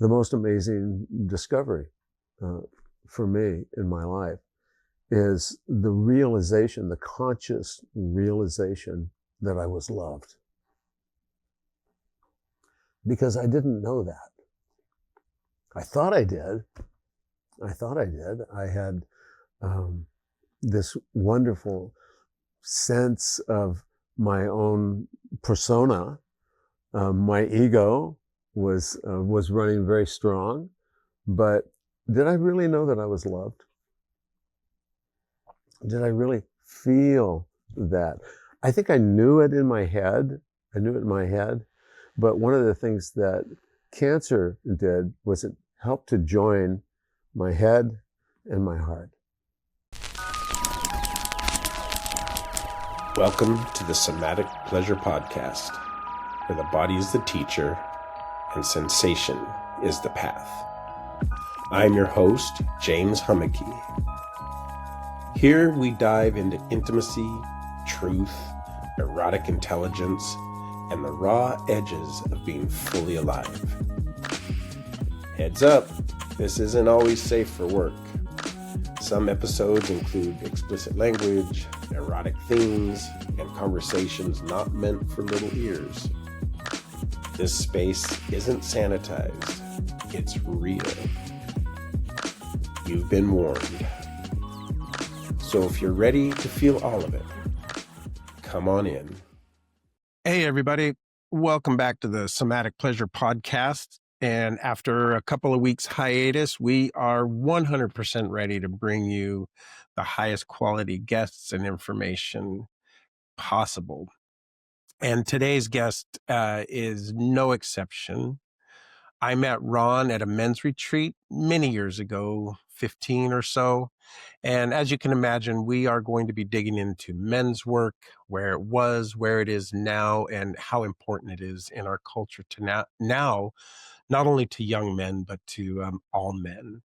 the most amazing discovery for me in my life is the realization, the conscious realization that I was loved. Because I didn't know that. I thought I did. I had this wonderful sense of my own persona. My ego was running very strong, but did I really know that I was loved? Did I really feel that? I think I knew it in my head. But one of the things that cancer did was it helped to join my head and my heart. Welcome to the Somatic Pleasure Podcast, where the body is the teacher and sensation is the path. I'm your host, James Hummeke. Here we dive into intimacy, truth, erotic intelligence, and the raw edges of being fully alive. Heads up, this isn't always safe for work. Some episodes include explicit language, erotic themes, and conversations not meant for little ears. This space isn't sanitized, it's real. You've been warned. So if you're ready to feel all of it, come on in. Hey, everybody. Welcome back to the Somatic Pleasure Podcast. And after a couple of weeks hiatus, we are 100% ready to bring you the highest quality guests and information possible. And today's guest is no exception. I met Ron at a men's retreat many years ago, 15 or so. And as you can imagine, we are going to be digging into men's work, where it was, where it is now, and how important it is in our culture to now not only to young men, but to all men.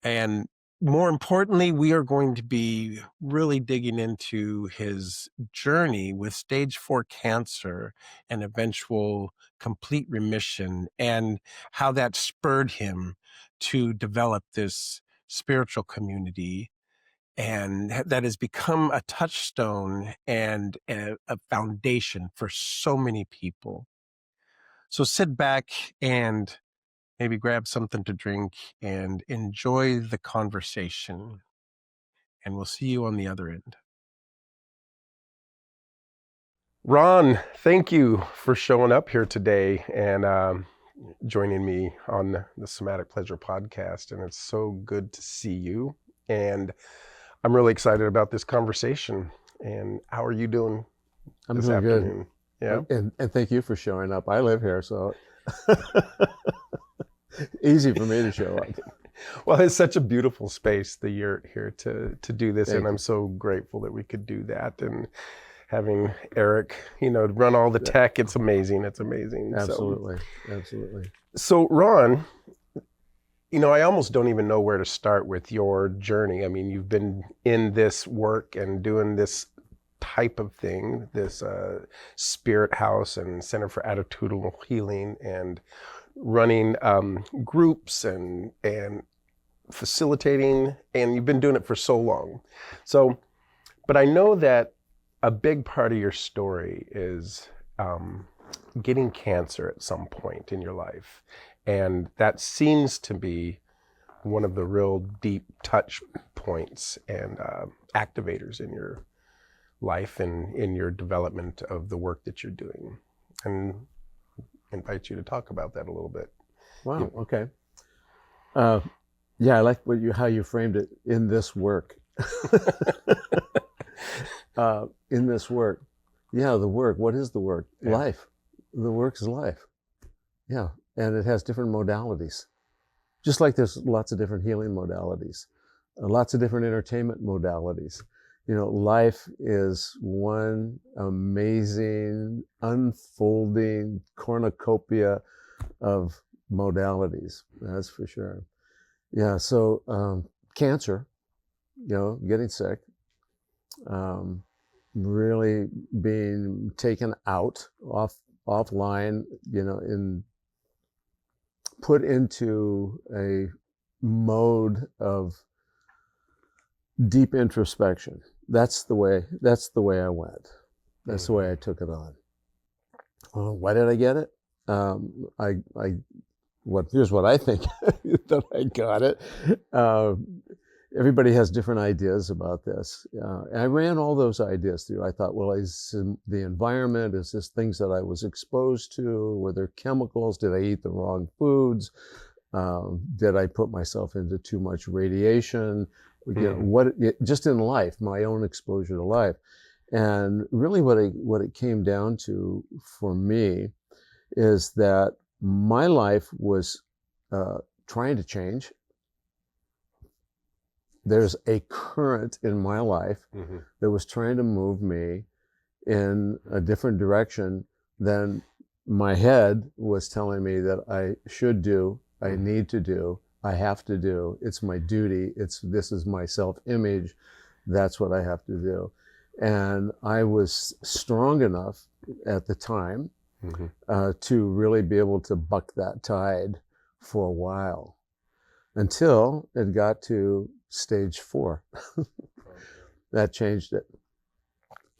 And more importantly, we are going to be really digging into his journey with stage 4 cancer and eventual complete remission, and how that spurred him to develop this spiritual community, and that has become a touchstone and a foundation for so many people. So sit back and maybe grab something to drink and enjoy the conversation. And we'll see you on the other end. Ron, thank you for showing up here today and joining me on the Somatic Pleasure Podcast. And it's so good to see you. And I'm really excited about this conversation. And how are you doing this afternoon? Good. Yeah. And thank you for showing up. I live here, so easy for me to show up. Well, it's such a beautiful space that you're here to do this. Thank and you. I'm so grateful that we could do that. And having Eric, run all the tech, it's amazing. It's amazing. Absolutely. So Ron, I almost don't even know where to start with your journey. I mean, you've been in this work and doing this type of thing, this spirit house and Center for Attitudinal Healing, and running groups and facilitating, and you've been doing it for so long. So, but I know that a big part of your story is getting cancer at some point in your life. And that seems to be one of the real deep touch points and activators in your life and in your development of the work that you're doing. And invite you to talk about that a little bit. Wow. Yeah. Okay. Yeah, I like how you framed it. In this work. In this work. Yeah, the work. What is the work? Yeah. Life. The work is life. Yeah. And it has different modalities. Just like there's lots of different healing modalities, lots of different entertainment modalities. Life is one amazing, unfolding cornucopia of modalities. That's for sure. Yeah. So cancer, getting sick, really being taken offline, in put into a mode of deep introspection. That's the way I went. That's the way I took it on. Why did I get it? Here's what I think that I got it. Everybody has different ideas about this. And I ran all those ideas through. I thought, well, is the environment, is this things that I was exposed to? Were there chemicals? Did I eat the wrong foods? Did I put myself into too much radiation? You know, just in life, my own exposure to life. And really what it came down to for me is that my life was trying to change. There's a current in my life that was trying to move me in a different direction than my head was telling me that I should do, I need to do, I have to do. It's my duty. This is my self-image. That's what I have to do. And I was strong enough at the time to really be able to buck that tide for a while, until it got to stage 4. That changed it.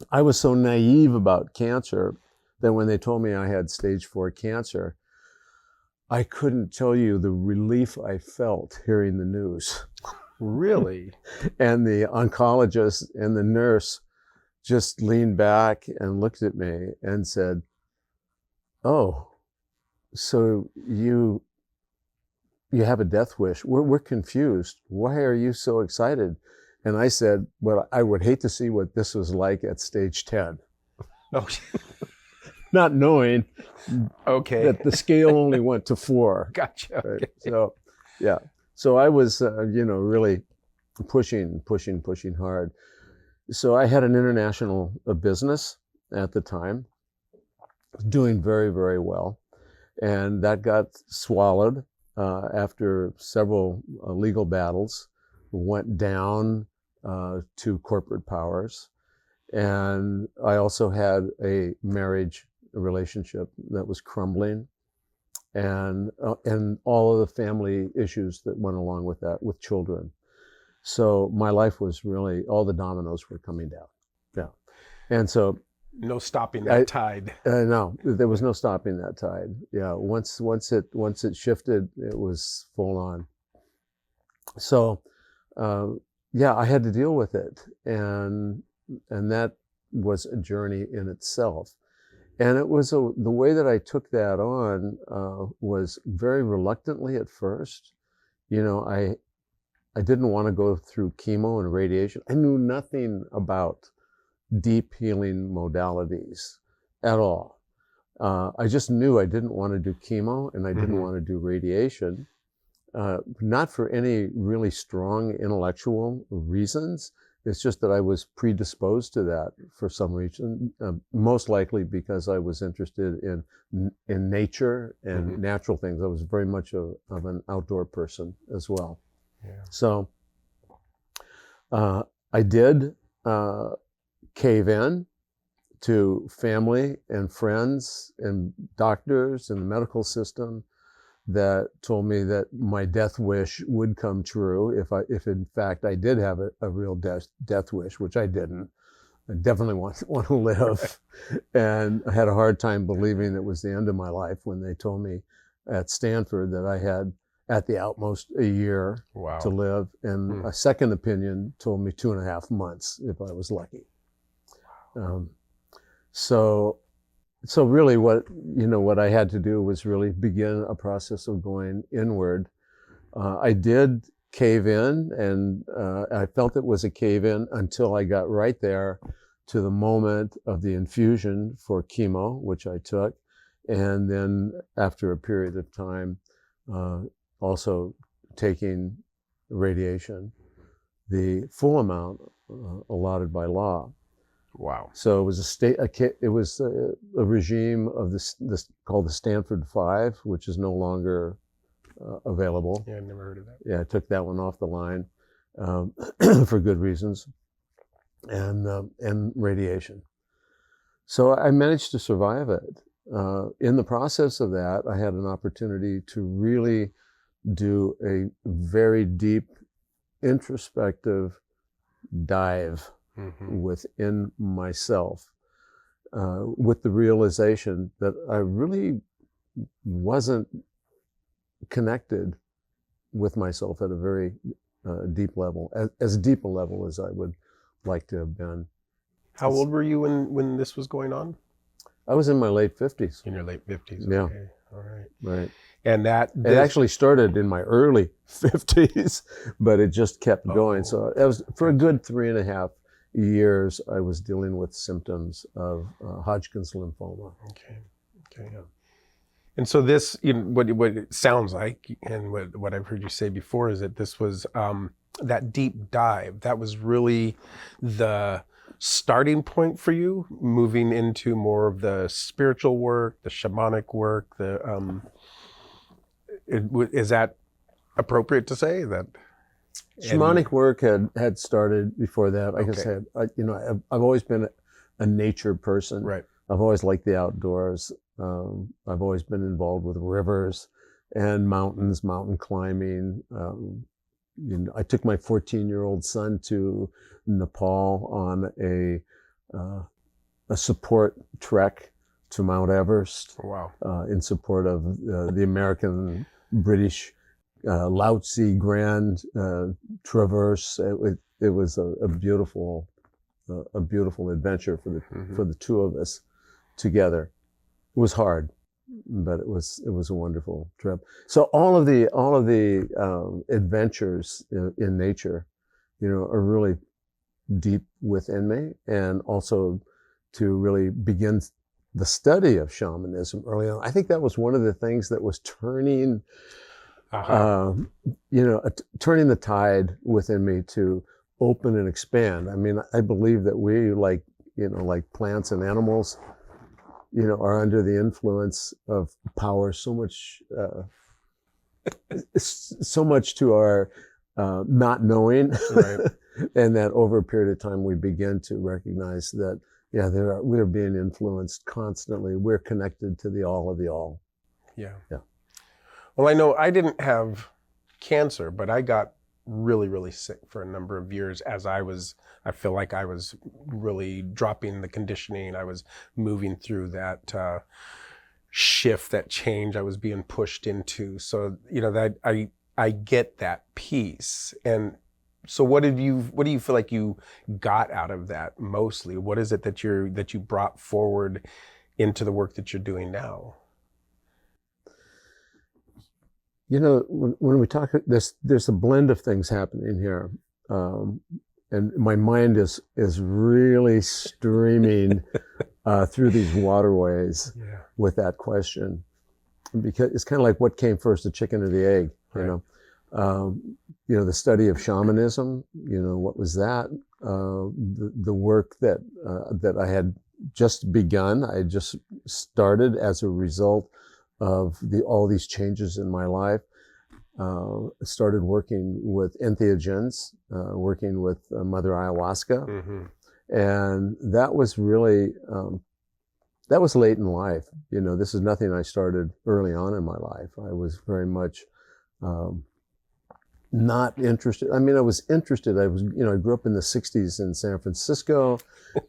I was so naive about cancer that when they told me I had stage 4 cancer, I couldn't tell you the relief I felt hearing the news. Really? And the oncologist and the nurse just leaned back and looked at me and said, "Oh, so you have a death wish. We're confused. Why are you so excited?" And I said, "Well, I would hate to see what this was like at stage 10. Oh, Not knowing that the scale only went to 4. Gotcha. Right? Okay. So, yeah. So I was, really pushing hard. So I had an international business at the time, doing very, very well. And that got swallowed after several legal battles, went down to corporate powers. And I also had a marriage relationship that was crumbling, and all of the family issues that went along with that, with children. So my life was really, all the dominoes were coming down. Yeah. And so no stopping that tide. No, there was no stopping that tide. Yeah. Once it shifted, it was full on. So, I had to deal with it. And that was a journey in itself. And it was the way that I took that on was very reluctantly at first. I didn't want to go through chemo and radiation. I knew nothing about deep healing modalities at all. I just knew I didn't want to do chemo and I didn't want to do radiation, not for any really strong intellectual reasons. It's just that I was predisposed to that for some reason, most likely because I was interested in nature and natural things. I was very much of an outdoor person as well. Yeah. So I did cave in to family and friends and doctors and the medical system that told me that my death wish would come true if in fact I did have a real death wish, which I didn't. I definitely want to live. And I had a hard time believing it was the end of my life when they told me at Stanford that I had at the outmost a year to live. And a second opinion told me 2.5 months if I was lucky. So really what I had to do was really begin a process of going inward. I did cave in, and I felt it was a cave in until I got right there to the moment of the infusion for chemo, which I took. And then after a period of time, also taking radiation, the full amount allotted by law. Wow. So it was a regime of this called the Stanford 5, which is no longer available. Yeah, I've never heard of that. Yeah, I took that one off the line for good reasons, and radiation. So I managed to survive it. in the process of that, I had an opportunity to really do a very deep introspective dive within myself, with the realization that I really wasn't connected with myself at a very deep level, as deep a level as I would like to have been. How old were you when this was going on? I was in my late 50s. In your late 50s. Yeah. Okay. All right. Right. And it actually started in my early 50s, but it just kept going. So it was for a good 3.5 years, I was dealing with symptoms of Hodgkin's lymphoma. Okay. Yeah. And so this, what it sounds like, and what I've heard you say before, is that this was that deep dive. That was really the starting point for you, moving into more of the spiritual work, the shamanic work. Is that appropriate to say that? Shamanic work had started before that. Like I said, I've always been a nature person. Right. I've always liked the outdoors. I've always been involved with rivers and mountains, mountain climbing. I took my 14-year-old son to Nepal on a support trek to Mount Everest. Wow. In support of the American British Lao-Tzu Grand Traverse. It was a beautiful adventure for the two of us together. It was hard, but it was a wonderful trip. So all of the adventures in nature, are really deep within me, and also to really begin the study of shamanism early on. I think that was one of the things that was turning, turning the tide within me to open and expand. I mean, I believe that we, like plants and animals, are under the influence of power so much to our not knowing, right. And that over a period of time we begin to recognize that we're being influenced constantly. We're connected to the all of the all. Yeah. Yeah. Well, I know I didn't have cancer, but I got really, really sick for a number of years as I feel like I was really dropping the conditioning. I was moving through that shift, that change I was being pushed into. So, that I get that piece. And so what do you feel like you got out of that mostly? What is it that you brought forward into the work that you're doing now? When we talk, there's a blend of things happening here. And my mind is really streaming through these waterways with that question, because it's kind of like, what came first, the chicken or the egg? Right. The study of shamanism. What was that? The work that I had just begun. I had just started as a result of all these changes in my life. Started working with entheogens, working with Mother Ayahuasca. And that was really, that was late in life. This is nothing I started early on in my life. I was very much not interested. I mean, I was interested. I grew up in the 60s in San Francisco.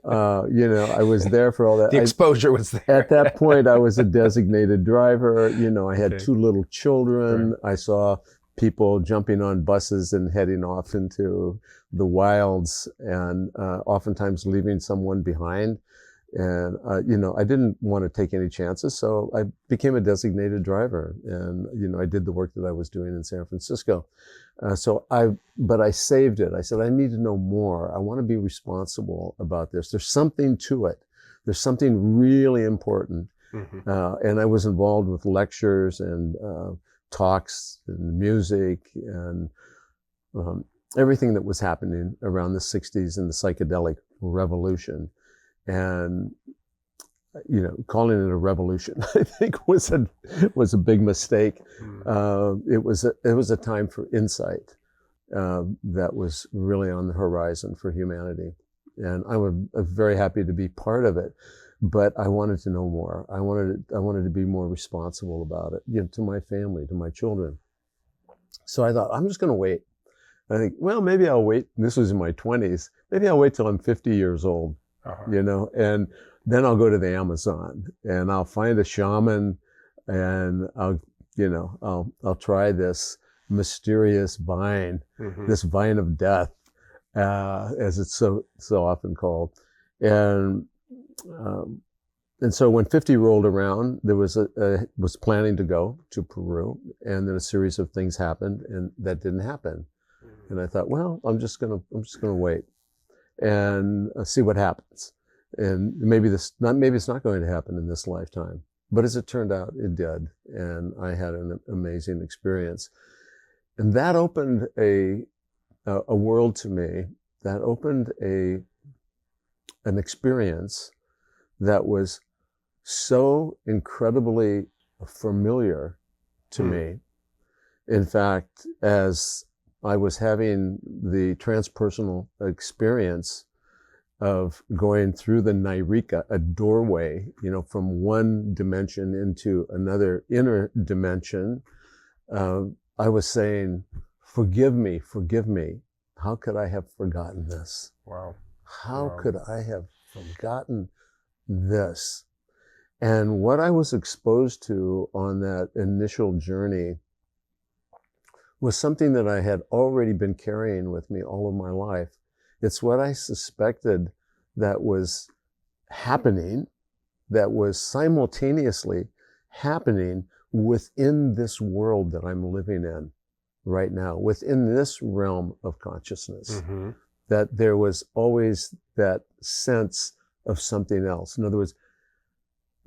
I was there for all that. The exposure was there. At that point, I was a designated driver. I had 2 little children. Right. I saw people jumping on buses and heading off into the wilds, and oftentimes leaving someone behind. And, I didn't want to take any chances. So I became a designated driver, and, I did the work that I was doing in San Francisco. But I saved it. I said, I need to know more. I want to be responsible about this. There's something to it. There's something really important. And I was involved with lectures and talks and music and everything that was happening around the 60s and the psychedelic revolution. And, calling it a revolution, I think was a big mistake. It was a time for insight that was really on the horizon for humanity. And I'm very happy to be part of it. but I wanted to know more. I wanted to be more responsible about it, you know, to my family, to my children. So I thought, I'm just going to wait. I think, well, maybe I'll wait. This was in my 20s. Maybe I'll wait till I'm 50 years old, you know, and then I'll go to the Amazon and I'll find a shaman and I'll try this mysterious vine, this vine of death, as it's so often called. And so when 50 rolled around, there was was planning to go to Peru, and then a series of things happened, and that didn't happen. And I thought, well, I'm just gonna wait and see what happens. And maybe it's not going to happen in this lifetime. But as it turned out, it did, and I had an amazing experience. And that opened a world to me. That opened an experience that was so incredibly familiar to me. In fact, as I was having the transpersonal experience of going through the Nairika, a doorway, you know, from one dimension into another inner dimension, I was saying, forgive me. How could I have forgotten this? Wow. How could I have forgotten this? And what I was exposed to on that initial journey was something that I had already been carrying with me all of my life. It's what I suspected that was happening, that was simultaneously happening within this world that I'm living in right now, within this realm of consciousness, that there was always that sense of something else. In other words,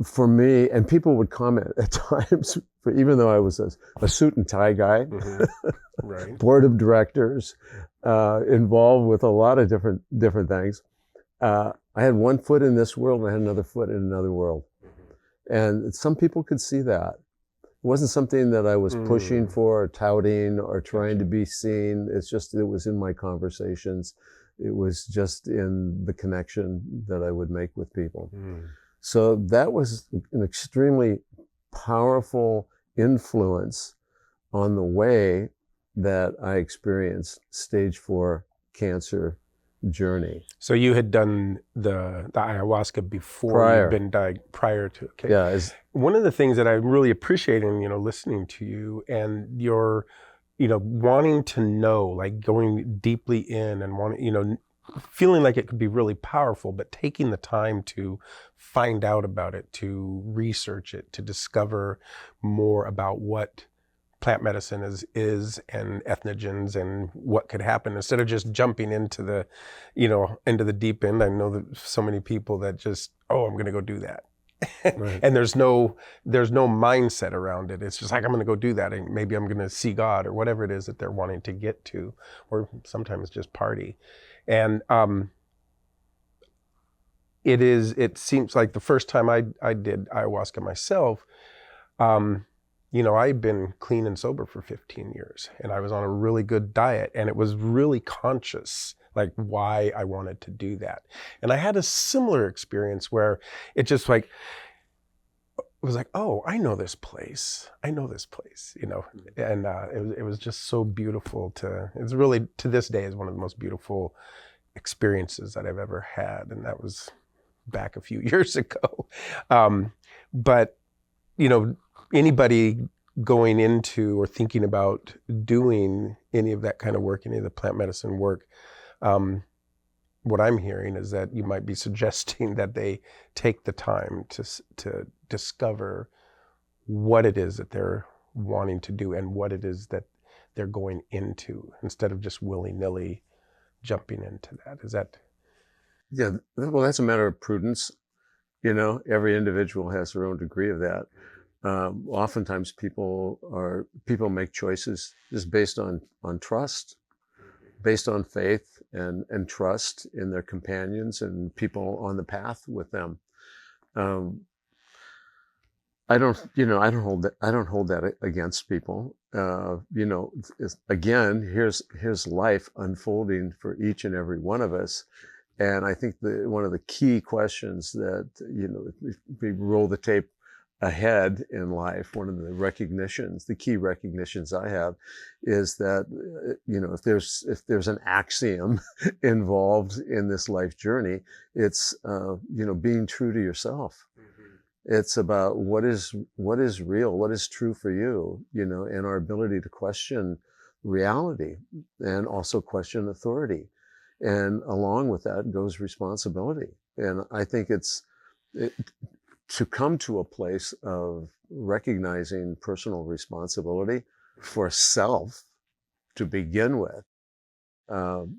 for me, and people would comment at times, even though I was a suit and tie guy, right. board of directors, involved with a lot of different things. I had one foot in this world and I had another foot in another world. And some people could see that. It wasn't something that I was pushing for or touting or trying to be seen. It's just, it was in my conversations. It was just in the connection that I would make with people. So that was an extremely powerful influence on the way that I experienced stage 4 cancer journey. So you had done the ayahuasca before you'd been prior to, okay. Yeah. One of the things that I really appreciate in, you know, listening to you and your, you know, wanting to know, like going deeply in and wanting, you know, feeling like it could be really powerful, but taking the time to find out about it, to research it, to discover more about what plant medicine is and ethnogens and what could happen, instead of just jumping into the, you know, into the deep end. I know that so many people that just, oh, I'm going to go do that. Right. And there's no mindset around it. It's just like, I'm going to go do that. And maybe I'm going to see God or whatever it is that they're wanting to get to, or sometimes just party. And it seems like the first time I did ayahuasca myself, you know, I'd been clean and sober for 15 years and I was on a really good diet, and it was really conscious, like why I wanted to do that. And I had a similar experience where it just like, it was like, oh, I know this place, you know, and it was just so beautiful it's really, to this day, is one of the most beautiful experiences that I've ever had. And that was back a few years ago. But, you know, anybody going into or thinking about doing any of that kind of work, any of the plant medicine work, what I'm hearing is that you might be suggesting that they take the time to discover what it is that they're wanting to do and what it is that they're going into, instead of just willy-nilly jumping into that. Is that? Yeah, well, that's a matter of prudence. You know, every individual has their own degree of that. Oftentimes people make choices just based on trust, based on faith and trust in their companions and people on the path with them. I don't hold that against people. You know, again, here's life unfolding for each and every one of us. And I think one of the key questions that, if we roll the tape ahead in life, one of the key recognitions I have is that, if there's an axiom involved in this life journey, it's, being true to yourself. It's about what is real, what is true for you, and our ability to question reality and also question authority. And along with that goes responsibility. And I think to come to a place of recognizing personal responsibility for self to begin with,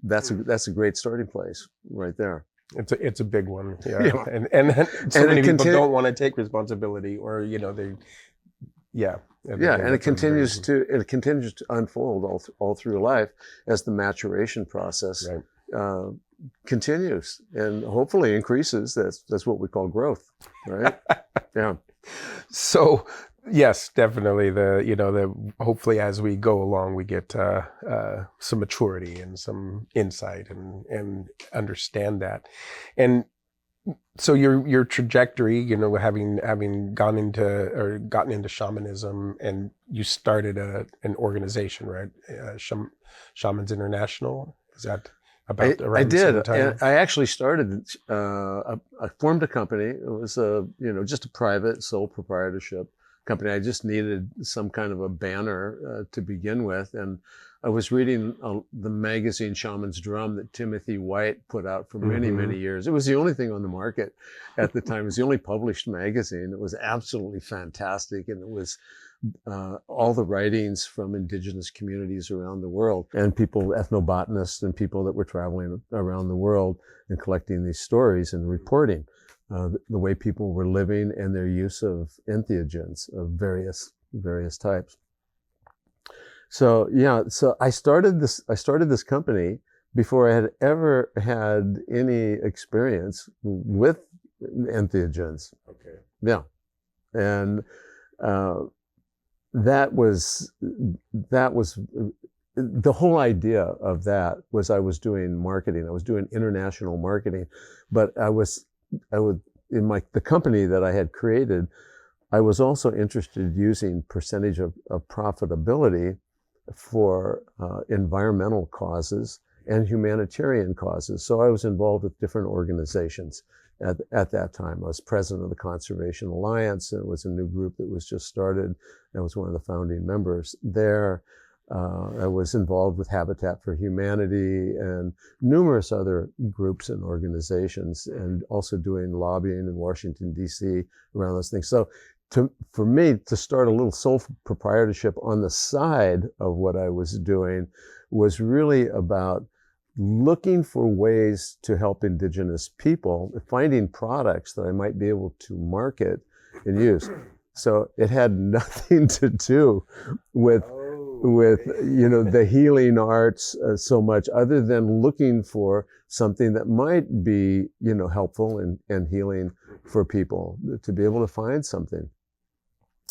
that's a great starting place right there. It's a big one, yeah. And so many people don't want to take responsibility, or and it continues to unfold all through life as the maturation process continues and hopefully increases. That's what we call growth, right? Yeah. So yes, definitely. Hopefully as we go along, we get some maturity and some insight and understand that. And so your trajectory, having gotten into shamanism, and you started an organization, right? Shamans International. Is that about around I the did. same time? And I actually started. I formed a company. It was just a private sole proprietorship company. I just needed some kind of a banner to begin with, and I was reading the magazine Shaman's Drum that Timothy White put out for many years. It was the only thing on the market at the time. It was the only published magazine. It was absolutely fantastic, and it was all the writings from indigenous communities around the world, and ethnobotanists and people that were traveling around the world and collecting these stories and reporting the way people were living and their use of entheogens of various types. So I started this company before I had ever had any experience with entheogens. Okay. Yeah, and that was the whole idea of that was I was doing marketing. I was doing international marketing, but the company that I had created, I was also interested in using percentage of profitability for environmental causes and humanitarian causes. So I was involved with different organizations at that time. I was president of the Conservation Alliance, and it was a new group that was just started. I was one of the founding members there. I was involved with Habitat for Humanity and numerous other groups and organizations, and also doing lobbying in Washington, D.C. around those things. So for me to start a little sole proprietorship on the side of what I was doing was really about looking for ways to help indigenous people, finding products that I might be able to market and use. So it had nothing to do with the healing arts so much, other than looking for something that might be, helpful and healing for people, to be able to find something.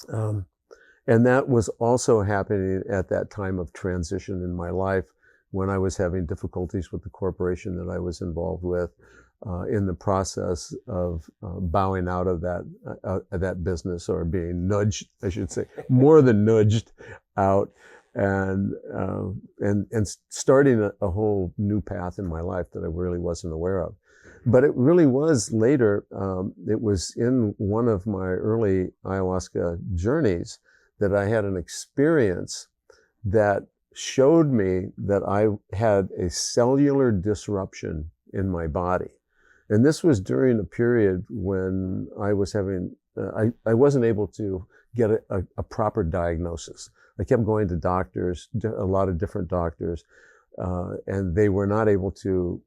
And that was also happening at that time of transition in my life, when I was having difficulties with the corporation that I was involved with, in the process of bowing out of that business, or being nudged, I should say, more than nudged out, and starting a whole new path in my life that I really wasn't aware of. But it really was later. It was in one of my early ayahuasca journeys that I had an experience that showed me that I had a cellular disruption in my body. And this was during a period when I was having, I wasn't able to get a proper diagnosis. I kept going to doctors, a lot of different doctors, and they were not able to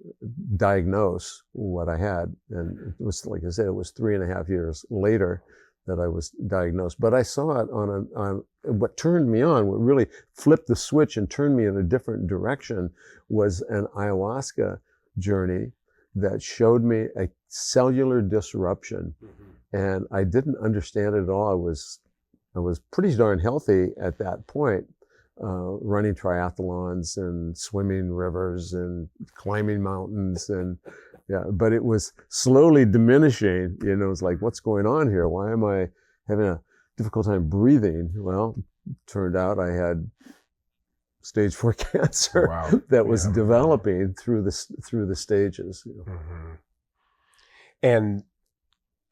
diagnose what I had. And it was, like I said, it was 3.5 years later that I was diagnosed. But I saw it on what turned me on, what really flipped the switch and turned me in a different direction, was an ayahuasca journey that showed me a cellular disruption. And I didn't understand it at all. I was pretty darn healthy at that point, running triathlons and swimming rivers and climbing mountains and yeah. But it was slowly diminishing. You know, it's like, what's going on here? Why am I having a difficult time breathing? Well, turned out I had stage 4 cancer that was developing through the stages. You know. And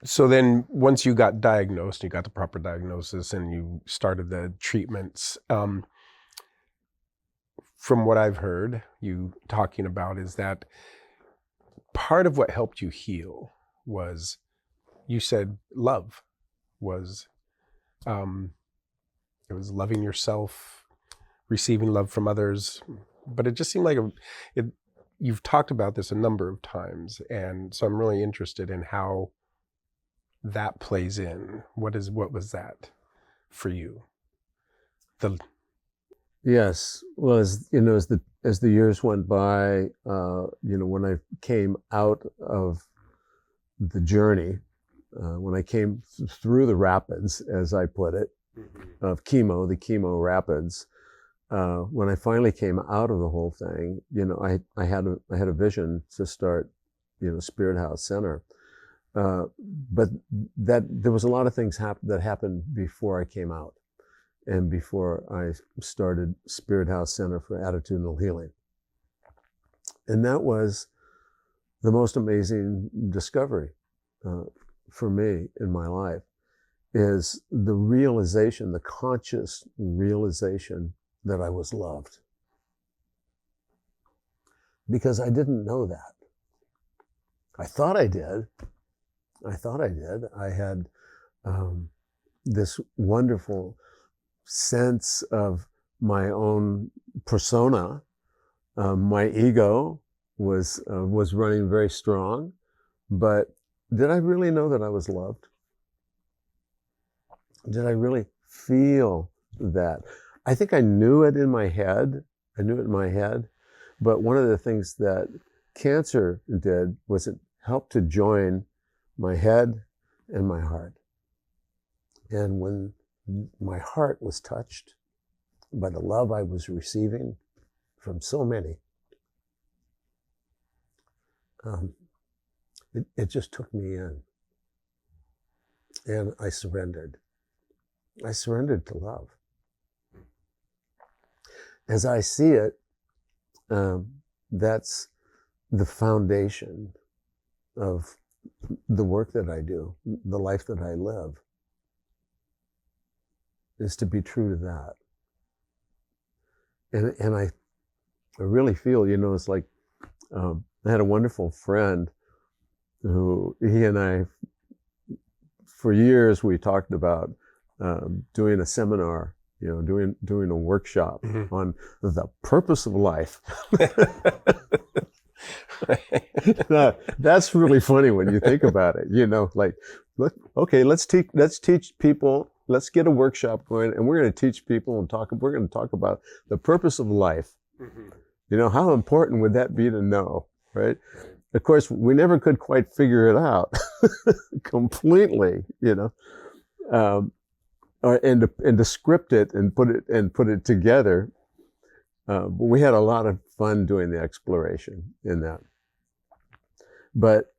so then once you got diagnosed, you got the proper diagnosis and you started the treatments, from what I've heard you talking about is that part of what helped you heal was, you said love was, it was loving yourself, receiving love from others, but it just seemed like you've talked about this a number of times. And so I'm really interested in how that plays in. What was that for you? Yes. Well, as you know, as the years went by, you know, when I came out of the journey, when I came through the rapids, as I put it, of chemo, the chemo rapids, when I finally came out of the whole thing, you know, I had a vision to start, you know, Spirit House Center, but that there was a lot of things that happened before I came out. And before I started Spirit House Center for Attitudinal Healing. And that was the most amazing discovery for me in my life, is the realization, the conscious realization that I was loved. Because I didn't know that. I thought I did. I had this wonderful sense of my own persona. My ego was running very strong, but did I really know that I was loved? Did I really feel that? I think I knew it in my head. But one of the things that cancer did was it helped to join my head and my heart. And when my heart was touched by the love I was receiving from so many, it just took me in. And I surrendered. I surrendered to love. As I see it, that's the foundation of the work that I do, the life that I live, is to be true to that. And I really feel, you know, it's like, I had a wonderful friend who, he and I, for years, we talked about doing a seminar, you know, doing a workshop on the purpose of life. That's really funny when you think about it, you know, like, look, okay, let's teach people, let's get a workshop going, and we're going to teach people and we're going to talk about the purpose of life. You know, how important would that be to know, right? Of course, we never could quite figure it out completely, you know, and to script it and put it together. But we had a lot of fun doing the exploration in that. But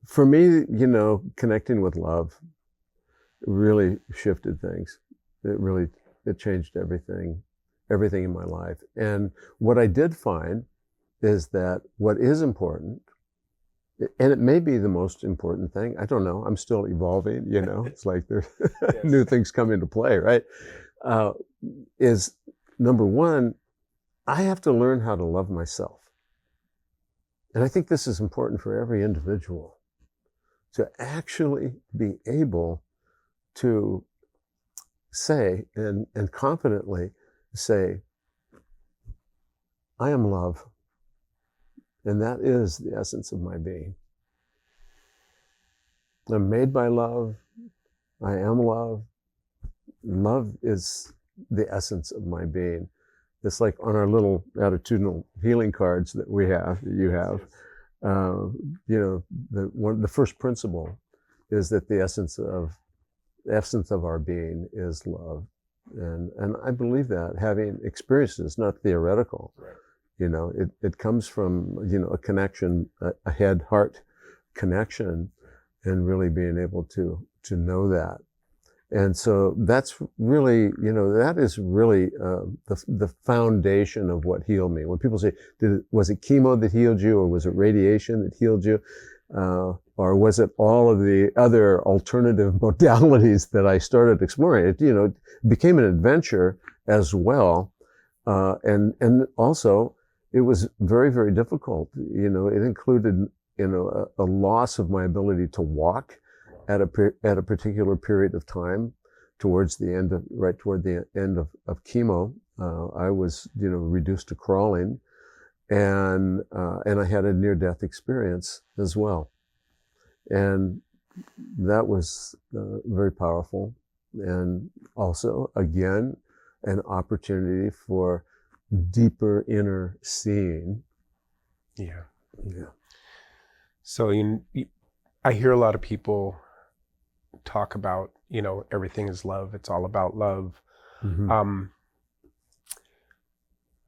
for me, you know, connecting with love really shifted things. It changed everything in my life. And what I did find is that what is important, and it may be the most important thing, I don't know, I'm still evolving, you know, it's like there's new things come into play, right? Is number one, I have to learn how to love myself. And I think this is important for every individual, to actually be able to say and confidently say, I am love. And that is the essence of my being. I'm made by love. I am love. Love is the essence of my being. It's like on our little attitudinal healing cards that you have, you know, the first principle is that the essence of our being is love. And I believe that, having experienced this, not theoretical. Right. It comes from, a connection, a head-heart connection, and really being able to know that. And so that's really, that is really the foundation of what healed me. When people say, was it chemo that healed you, or was it radiation that healed you? Or was it all of the other alternative modalities that I started exploring? It became an adventure as well. And also it was very, very difficult. It included, a loss of my ability to walk at a particular period of time right toward the end of chemo. I was, reduced to crawling, and I had a near-death experience as well. And that was very powerful. And also, again, an opportunity for deeper inner seeing. Yeah. Yeah. So I hear a lot of people talk about, everything is love. It's all about love. Mm-hmm.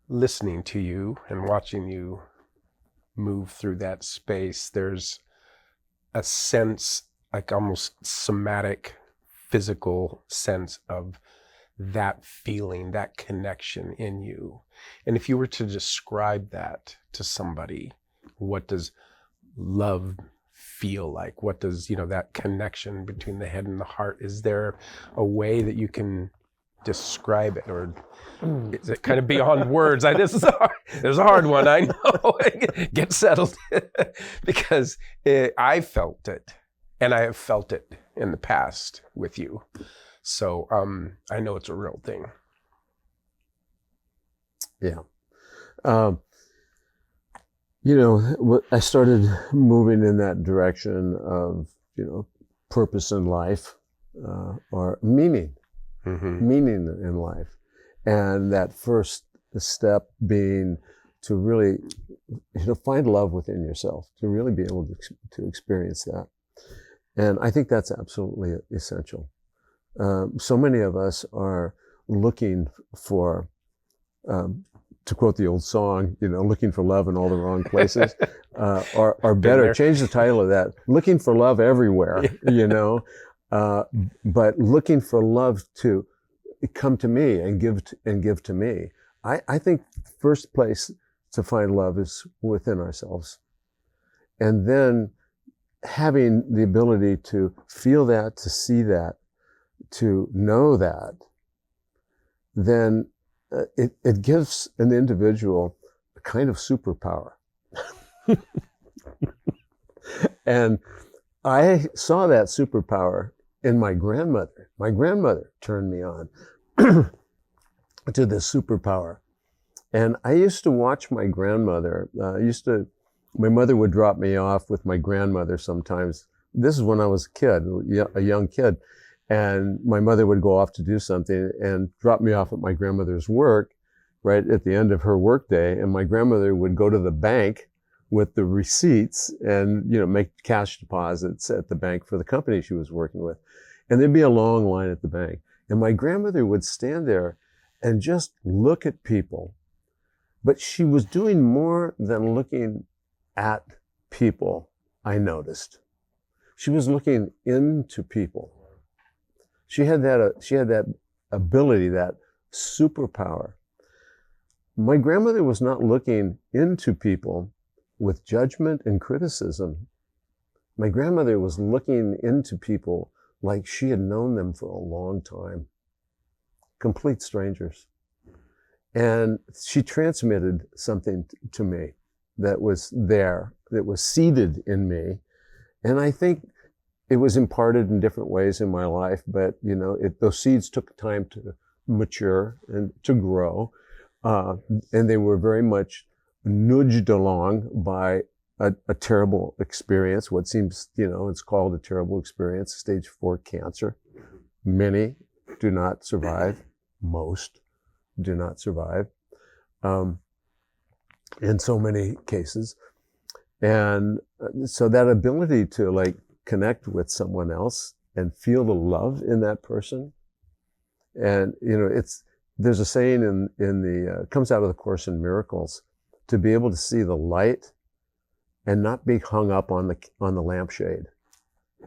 Listening to you and watching you move through that space, there's a sense, like almost somatic, physical sense of that feeling, that connection in you. And if you were to describe that to somebody, what does love feel like? What does, that connection between the head and the heart, is there a way that you can describe it, or is it kind of beyond words? This is a hard one, I know. Get settled. Because I felt it, and I have felt it in the past with you. So I know it's a real thing. Yeah. I started moving in that direction of, purpose in life, or meaning in life. And that first step being to really, find love within yourself, to really be able to experience that. And I think that's absolutely essential. So many of us are looking for, to quote the old song, looking for love in all the wrong places, or better, change the title of that, looking for love everywhere, but looking for love to come to me and give to me. I think the first place to find love is within ourselves. And then having the ability to feel that, to see that, to know that, then it gives an individual a kind of superpower. And I saw that superpower in my grandmother. My grandmother turned me on to this superpower. And I used to watch my grandmother. My mother would drop me off with my grandmother sometimes. This is when I was a young kid. And my mother would go off to do something and drop me off at my grandmother's work right at the end of her workday. And my grandmother would go to the bank with the receipts and, make cash deposits at the bank for the company she was working with. And there'd be a long line at the bank. And my grandmother would stand there and just look at people. But she was doing more than looking at people, I noticed. She was looking into people. She had that ability, that superpower. My grandmother was not looking into people with judgment and criticism. My grandmother was looking into people like she had known them for a long time. Complete strangers. And she transmitted something to me that was there, that was seeded in me. And I think it was imparted in different ways in my life, but those seeds took time to mature and to grow, and they were very much nudged along by a terrible experience. What seems, it's called a terrible experience, stage 4 cancer. Many do not survive. Most do not survive, in so many cases. And so that ability to connect with someone else and feel the love in that person. And, there's a saying in the, comes out of the Course in Miracles, to be able to see the light and not be hung up on the lampshade.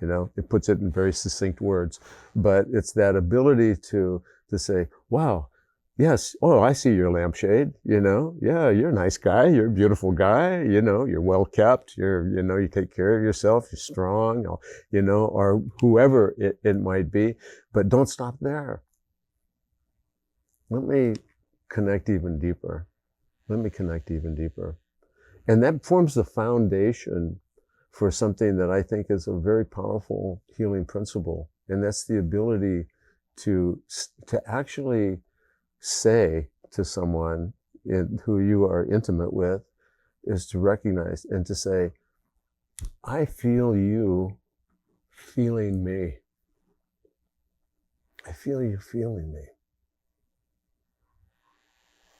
You know, it puts it in very succinct words, but it's that ability to say, wow, yes, oh, I see your lampshade, you know, yeah, you're a nice guy, you're a beautiful guy, you know, you're well kept, you know, you take care of yourself, you're strong, you know, or whoever it might be, but don't stop there. Let me connect even deeper. Let me connect even deeper. And that forms the foundation for something that I think is a very powerful healing principle. And that's the ability to actually say to someone who you are intimate with, is to recognize and to say, I feel you feeling me. I feel you feeling me.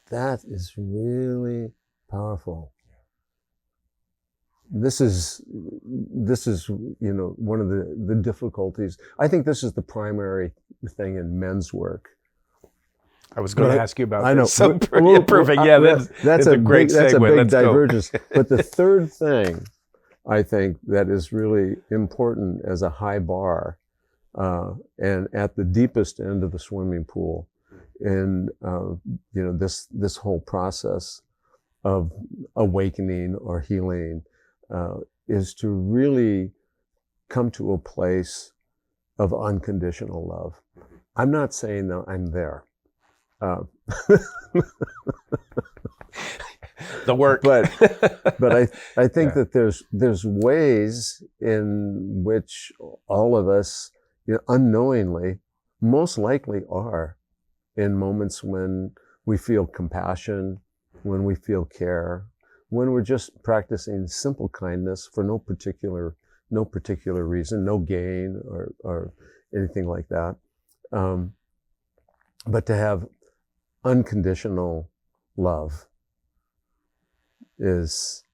That is really powerful. This is, you know, one of the difficulties. I think this is the primary thing in men's work. I was going to ask you about I know. this. So perfect. Yeah, that's a great segue. That's a big Let's divergence. go. But the third thing I think that is really important as a high bar, and at the deepest end of the swimming pool, in you know, this whole process of awakening or healing, is to really come to a place of unconditional love. I'm not saying that I'm there. The work. But I think that there's ways in which all of us, you know, unknowingly, most likely are, in moments when we feel compassion, when we feel care, when we're just practicing simple kindness for no particular reason, no gain or anything like that. But to have unconditional love is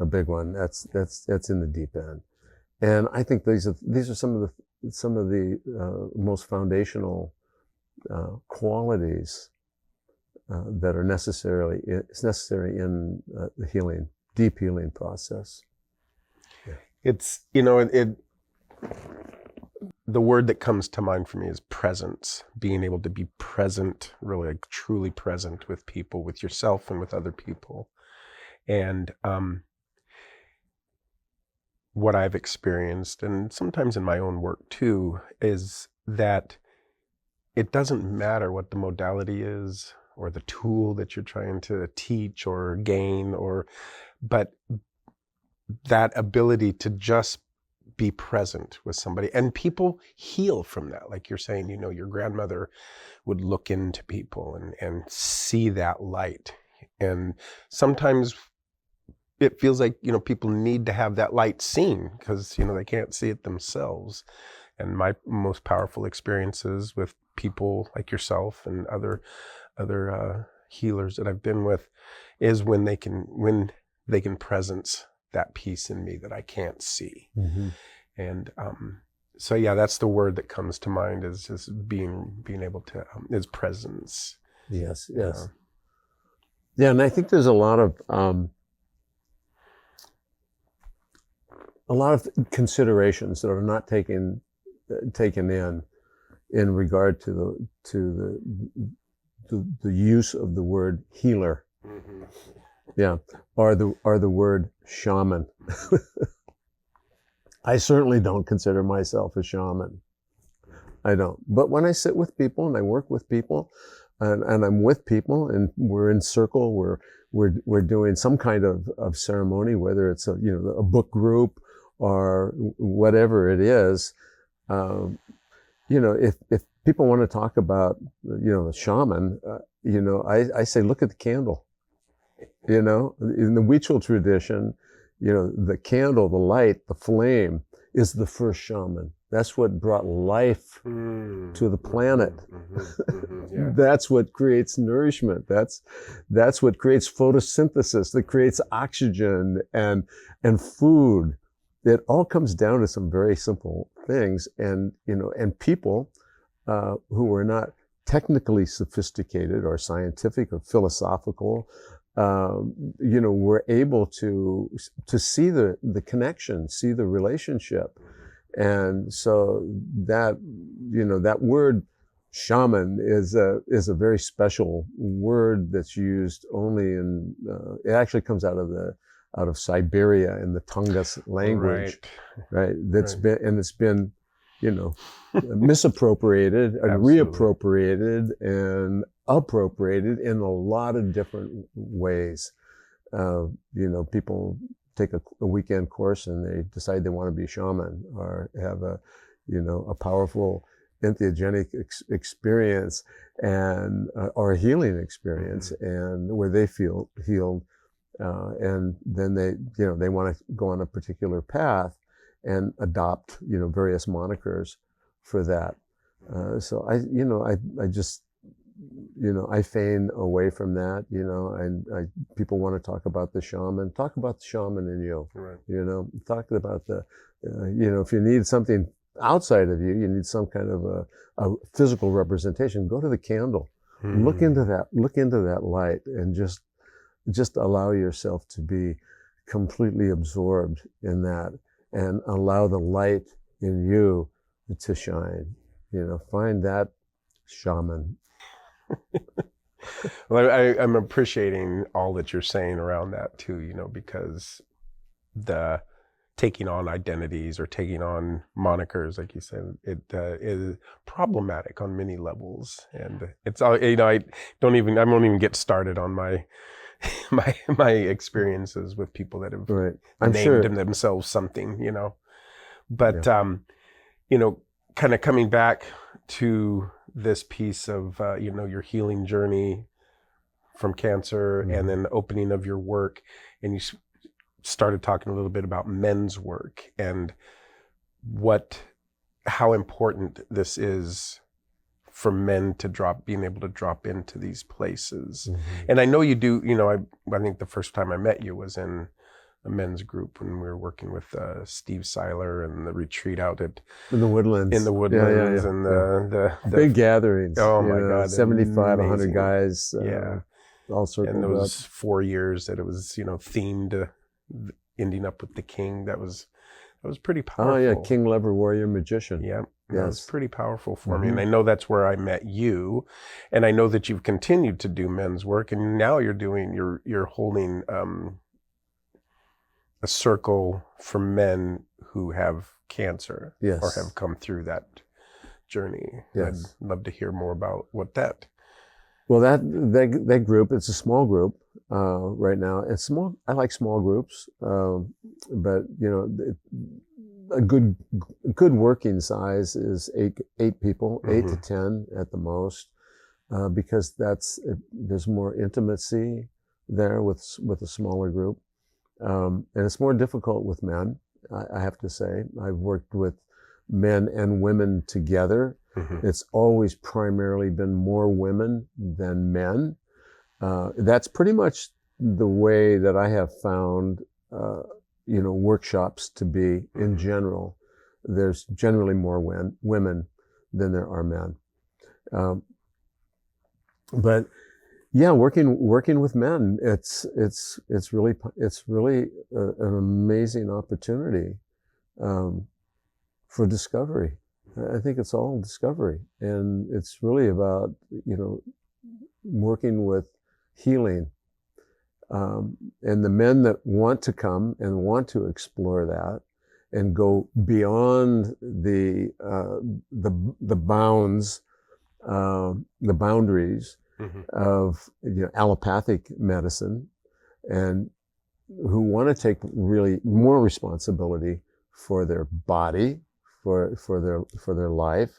a big one. That's in the deep end, and I think these are some of the most foundational qualities that are necessary in the deep healing process. Yeah. It's, you know, the word that comes to mind for me is presence, being able to be present, really like truly present with people, with yourself and with other people. And what I've experienced, and sometimes in my own work too, is that it doesn't matter what the modality is or the tool that you're trying to teach or gain, but that ability to just be present with somebody. And people heal from that. Like you're saying, you know, your grandmother would look into people and see that light. And sometimes it feels like, you know, people need to have that light seen because, you know, they can't see it themselves. And my most powerful experiences with people like yourself and other healers that I've been with is when they can presence that piece in me that I can't see. Mm-hmm. And so yeah, that's the word that comes to mind, is just being able to is presence. Yes. Yeah, and I think there's a lot of considerations that are not taken in regard to the use of the word healer. Mm-hmm. Yeah, or the word shaman. I certainly don't consider myself a shaman. I don't. But when I sit with people and I work with people, and I'm with people and we're in circle, we're doing some kind of ceremony, whether it's a book group or whatever it is. If people want to talk about a shaman, I say look at the candle. In the Huichol tradition, the candle, the light, the flame is the first shaman. That's what brought life to the planet. Yeah. That's what creates nourishment. That's what creates photosynthesis, that creates oxygen and food. It all comes down to some very simple things. And people who are not technically sophisticated or scientific or philosophical we're able to see the connection, see the relationship. And so that, that word shaman is a very special word that's used only in, it actually comes out of Siberia in the Tungus language, right? It's been, misappropriated and reappropriated and appropriated in a lot of different ways. People take a weekend course and they decide they want to be a shaman, or have a powerful entheogenic experience or a healing experience, and where they feel healed, and then they want to go on a particular path and adopt various monikers for that. So I just I feign away from that, and people want to talk about the shaman. Talk about the shaman in you, right. Talk about if you need something outside of you, you need some kind of a physical representation, go to the candle, look into that light, and just allow yourself to be completely absorbed in that, and allow the light in you to shine. Find that shaman. Well, I'm appreciating all that you're saying around that too, because the taking on identities or taking on monikers, like you said, it is problematic on many levels. And it's all, I won't even get started on my experiences with people that have named themselves something, but, kind of coming back to this piece of, your healing journey from cancer, and then opening of your work, and you started talking a little bit about men's work and how important this is for men to being able to drop into these places. And I know you do, I think the first time I met you was in a men's group when we were working with Steve Seiler and the retreat out in the Woodlands. And the big gatherings. Oh my God. 75, 100 guys. All circled and those up. 4 years that it was, themed ending up with the king. That was pretty powerful. Oh yeah, King, Lever, Warrior, Magician. Yeah, that was pretty powerful for me. And I know that's where I met you, and I know that you've continued to do men's work, and now you're holding a circle for men who have cancer, or have come through that journey. Yes. I'd love to hear more about what that. Well, that group, it's a small group right now. It's small. I like small groups, but a good working size is eight people, 8 to 10 at the most, because there's more intimacy there with a smaller group, and it's more difficult with men. I have to say, I've worked with men and women together. It's always primarily been more women than men. That's pretty much the way that I have found, workshops to be in general. There's generally more women than there are men. But yeah, working with men, it's really an amazing opportunity for discovery. I think it's all discovery, and it's really about working with healing, and the men that want to come and want to explore that and go beyond the bounds, the boundaries of allopathic medicine, and who want to take really more responsibility for their body, for their life,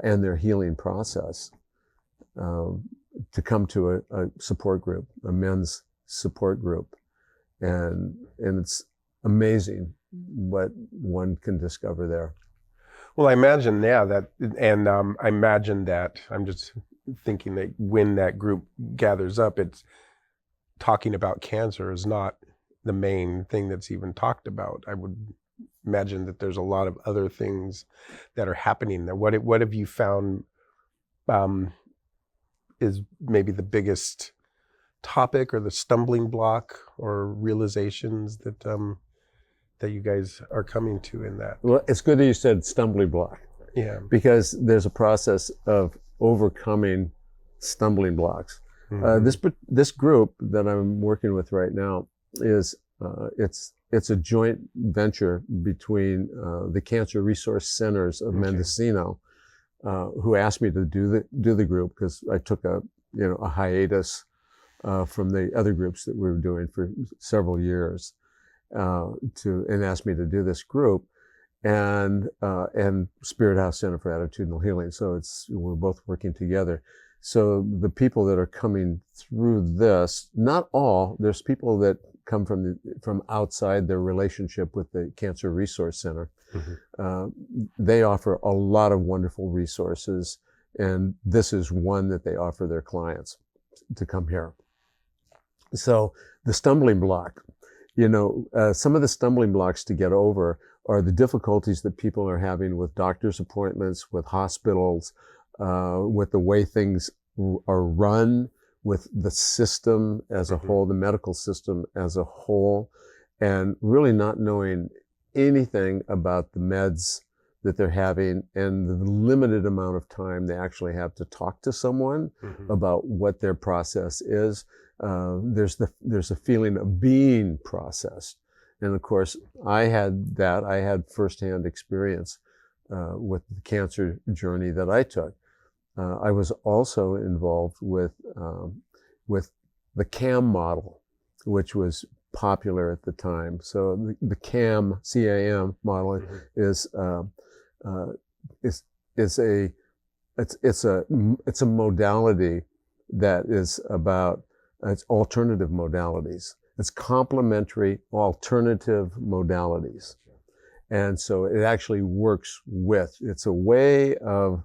and their healing process, to come to a support group, a men's support group, and it's amazing what one can discover there. Well, I imagine I imagine that, I'm just thinking that when that group gathers up, it's talking about cancer is not the main thing that's even talked about. I would imagine that there's a lot of other things that are happening there. What have you found is maybe the biggest topic or the stumbling block or realizations that that you guys are coming to in that? Well, it's good that you said stumbling block. Yeah. Because there's a process of overcoming stumbling blocks. This group that I'm working with right now is it's a joint venture between the Cancer Resource Centers of Mendocino, who asked me to do the group because I took a hiatus from the other groups that we were doing for several years, and asked me to do this group. And Spirit House Center for Attitudinal Healing. So we're both working together. So the people that are coming through this, not all, there's people that come from outside their relationship with the Cancer Resource Center. They offer a lot of wonderful resources, and this is one that they offer their clients to come here. So the stumbling block, some of the stumbling blocks to get over are the difficulties that people are having with doctor's appointments, with hospitals, with the way things are run, with the system as a whole, the medical system as a whole, and really not knowing anything about the meds that they're having and the limited amount of time they actually have to talk to someone about what their process is. There's a feeling of being processed. And of course, I had firsthand experience with the cancer journey that I took. I was also involved with the CAM model, which was popular at the time. So the CAM, C-A-M model is a modality that is about, it's alternative modalities. It's complementary alternative modalities. And so it actually works with, it's a way of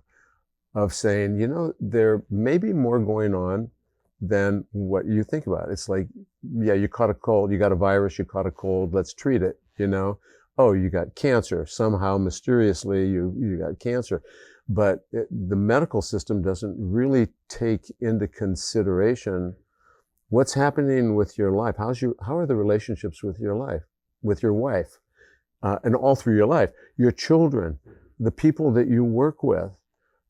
saying, there may be more going on than what you think about. It's like, yeah, you caught a cold, you got a virus, you caught a cold, let's treat it, Oh, you got cancer. Somehow, mysteriously, you got cancer. But the medical system doesn't really take into consideration what's happening with your life. How are the relationships with your life, with your wife, and all through your life, your children, the people that you work with?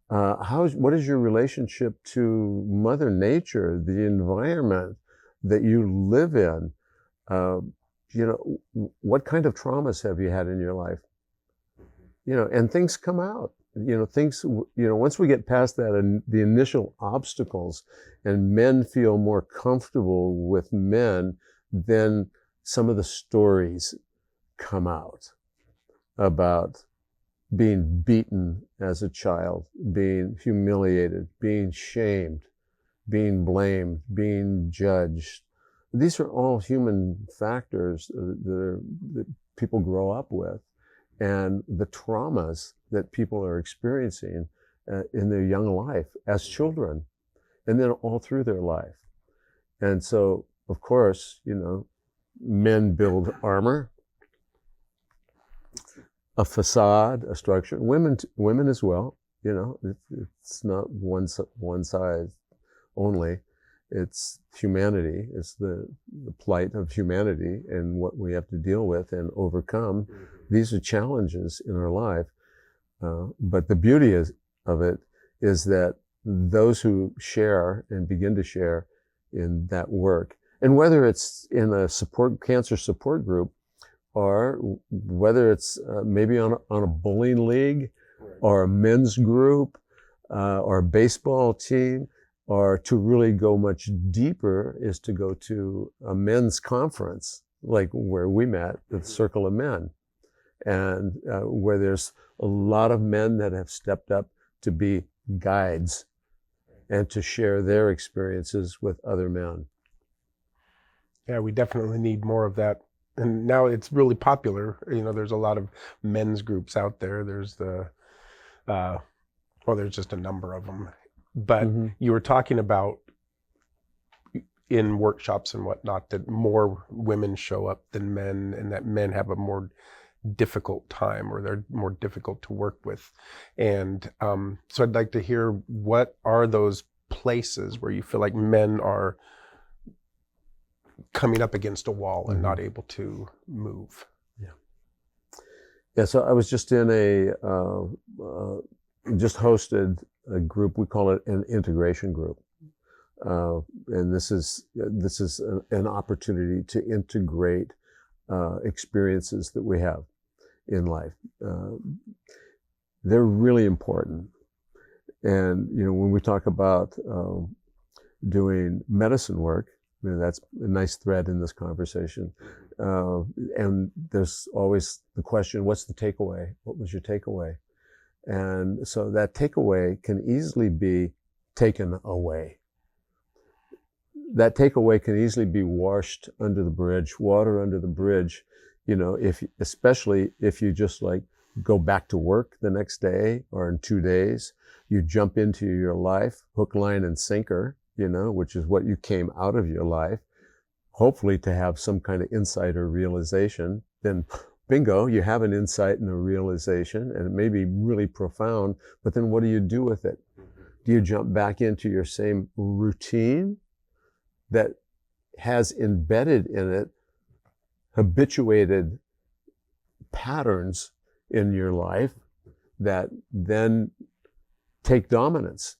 What is your relationship to Mother Nature, the environment that you live in? What kind of traumas have you had in your life? And things come out. Once we get past that and the initial obstacles and men feel more comfortable with men, then some of the stories come out about being beaten as a child, being humiliated, being shamed, being blamed, being judged. These are all human factors that people grow up with, and the traumas that people are experiencing in their young life as children, and then all through their life. And so, of course, men build armor, a facade, a structure. Women as well. It's not one size only. It's humanity. It's the plight of humanity and what we have to deal with and overcome. These are challenges in our life. But the beauty of it is that those who share and begin to share in that work, and whether it's in a cancer support group, or whether it's maybe on a bowling league, or a men's group, or a baseball team, or to really go much deeper is to go to a men's conference, like where we met, the Circle of Men, and where there's a lot of men that have stepped up to be guides and to share their experiences with other men. Yeah, we definitely need more of that. And now it's really popular. There's a lot of men's groups out there. There's there's just a number of them. But you were talking about in workshops and whatnot that more women show up than men, and that men have a more difficult time, or they're more difficult to work with. And so I'd like to hear, what are those places where you feel like men are coming up against a wall and Mm-hmm. not able to move. Yeah, so I was just in just hosted a group. We call it an integration group, and this is an opportunity to integrate experiences that we have in life. They're really important, and when we talk about doing medicine work, that's a nice thread in this conversation. And there's always the question, what's the takeaway? What was your takeaway? And so that takeaway can easily be taken away. That takeaway can easily be washed under the bridge, water under the bridge, especially if you just like go back to work the next day or in 2 days, you jump into your life, hook, line, and sinker, which is what you came out of your life, hopefully to have some kind of insight or realization. Then bingo, you have an insight and a realization, and it may be really profound, but then what do you do with it? Do you jump back into your same routine that has embedded in it habituated patterns in your life that then take dominance?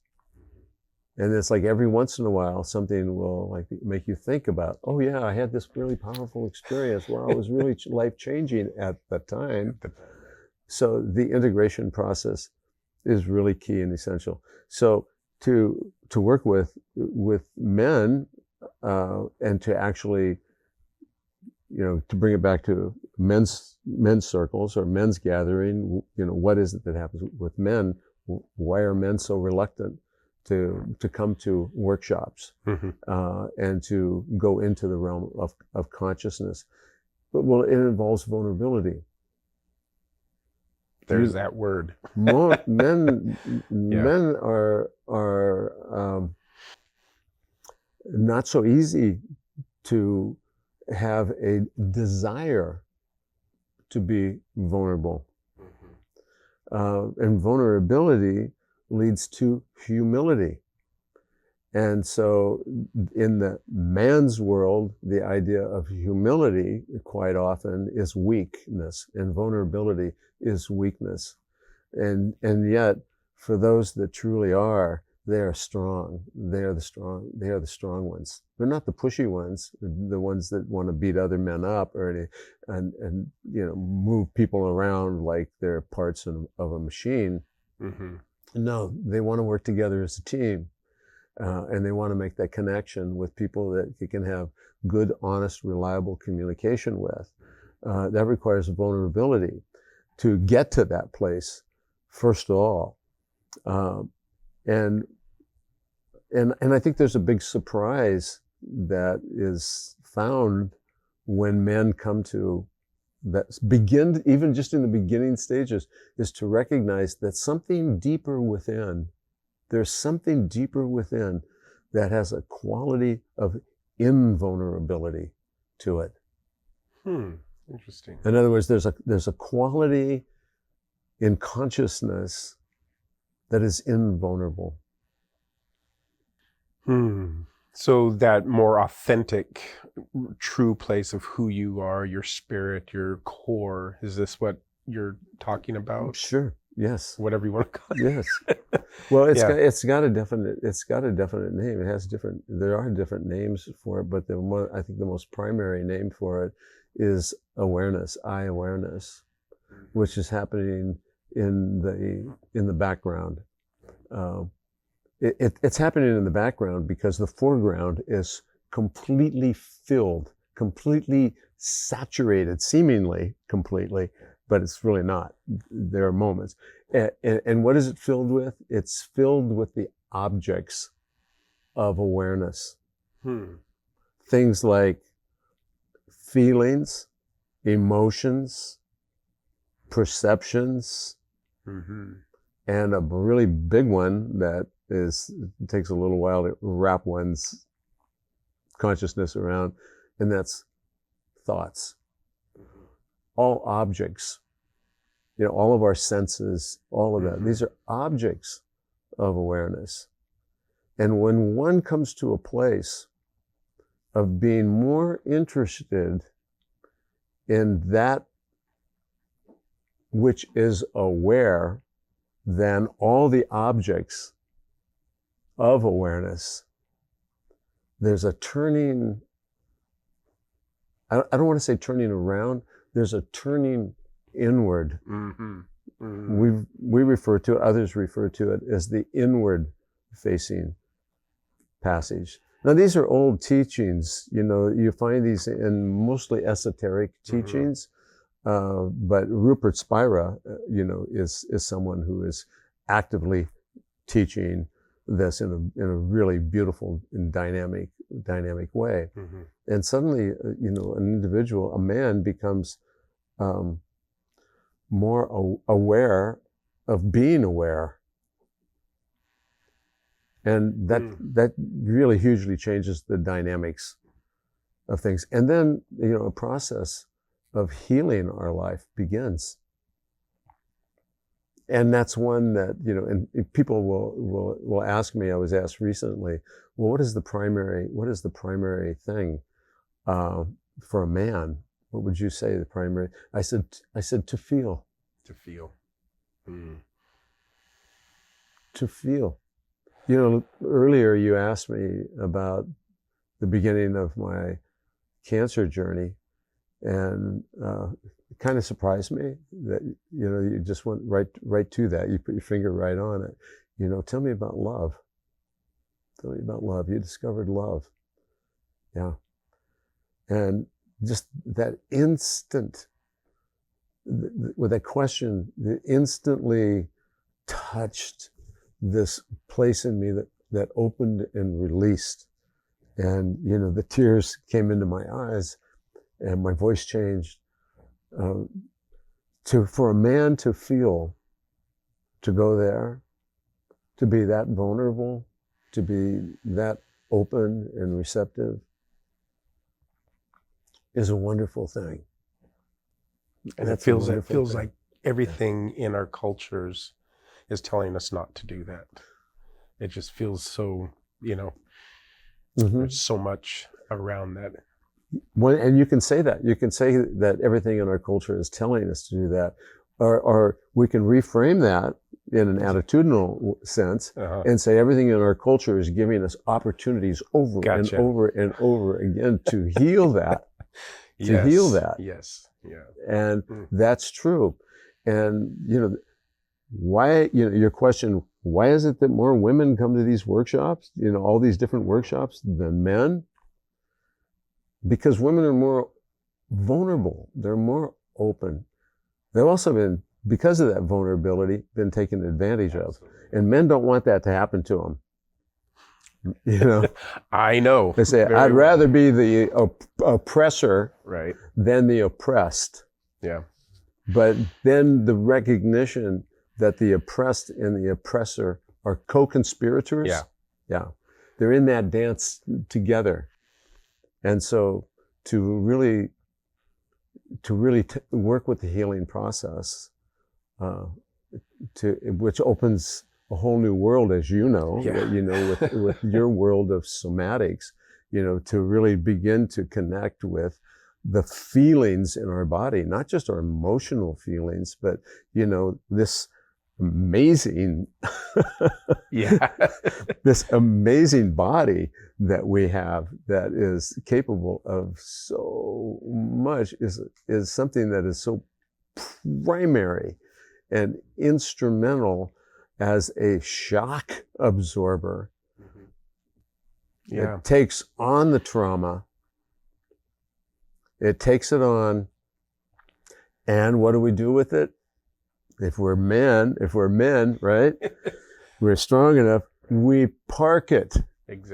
And it's like every once in a while, something will like make you think about, oh yeah, I had this really powerful experience. Wow, it was really life-changing at the time. So the integration process is really key and essential. So to work with men and to actually, to bring it back to men's circles or men's gathering, what is it that happens with men? Why are men so reluctant to come to workshops and to go into the realm of consciousness? But well, it involves vulnerability. There's that word. Men are not so easy to have a desire to be vulnerable. And vulnerability leads to humility. And so in the man's world, the idea of humility quite often is weakness, and vulnerability is weakness. And yet, for those that truly are, they are strong. They are the strong ones. They're not the pushy ones, the ones that want to beat other men up and move people around like they're parts of a machine. No, they want to work together as a team, and they want to make that connection with people that you can have good, honest, reliable communication with. That requires vulnerability to get to that place, first of all. And I think there's a big surprise that is found when men come to that begin, even just in the beginning stages, is to recognize that something deeper within, there's something deeper within that has a quality of invulnerability to it. Interesting. In other words, there's a quality in consciousness that is invulnerable. So that more authentic, true place of who you are, your spirit, your core, is this what you're talking about? Sure. Yes. Whatever you want to call it. Yes. Well, it's got a definite name. It has there are different names for it, but I think the most primary name for it is awareness, I awareness, which is happening in the background. It's happening in the background because the foreground is completely filled, completely saturated, seemingly completely, but it's really not. There are moments. And what is it filled with? It's filled with the objects of awareness. Things like feelings, emotions, perceptions, and a really big one that takes a little while to wrap one's consciousness around, and that's thoughts. All objects, all of our senses, all of that, these are objects of awareness. And when one comes to a place of being more interested in that which is aware than all the objects of awareness. There's a turning, I don't want to say turning around, there's a turning inward. Mm-hmm. Mm-hmm. We refer to it, others refer to it as the inward facing passage. Now, these are old teachings, you find these in mostly esoteric teachings, but Rupert Spira, is someone who is actively teaching this in a really beautiful and dynamic way. Mm-hmm. And suddenly, an individual, a man, becomes more aware of being aware. And that really hugely changes the dynamics of things. And then, a process of healing our life begins. And that's one that, and people will ask me, I was asked recently, well, what is the primary thing for a man? What would you say the primary? I said to feel. To feel. Mm. To feel. Earlier you asked me about the beginning of my cancer journey, and it kind of surprised me that, you just went right to that. You put your finger right on it. Tell me about love. Tell me about love. You discovered love. Yeah. And just that instant, with that question, that instantly touched this place in me that opened and released. And, the tears came into my eyes and my voice changed. For a man to feel, to go there, to be that vulnerable, to be that open and receptive is a wonderful thing. And it feels like everything in our cultures is telling us not to do that. It just feels so, there's so much around that. And you can say that. You can say that everything in our culture is telling us to do that. Or we can reframe that in an attitudinal sense and say everything in our culture is giving us opportunities over and over and over again to heal that. To heal that. Yes. Yeah. And that's true. And, why, your question, why is it that more women come to these workshops, all these different workshops than men? Because women are more vulnerable. They're more open. They've also been, because of that vulnerability, been taken advantage of. And men don't want that to happen to them. I know. They say, I'd rather be the oppressor than the oppressed. Yeah. But then the recognition that the oppressed and the oppressor are co-conspirators. Yeah. Yeah. They're in that dance together. And so to really work with the healing process, which opens a whole new world, as you know, with your world of somatics, to really begin to connect with the feelings in our body, not just our emotional feelings, but, this amazing, this amazing body that we have that is capable of so much is something that is so primary and instrumental as a shock absorber. It takes on the trauma. It takes it on. And what do we do with it? If we're men, right? We're strong enough, we park it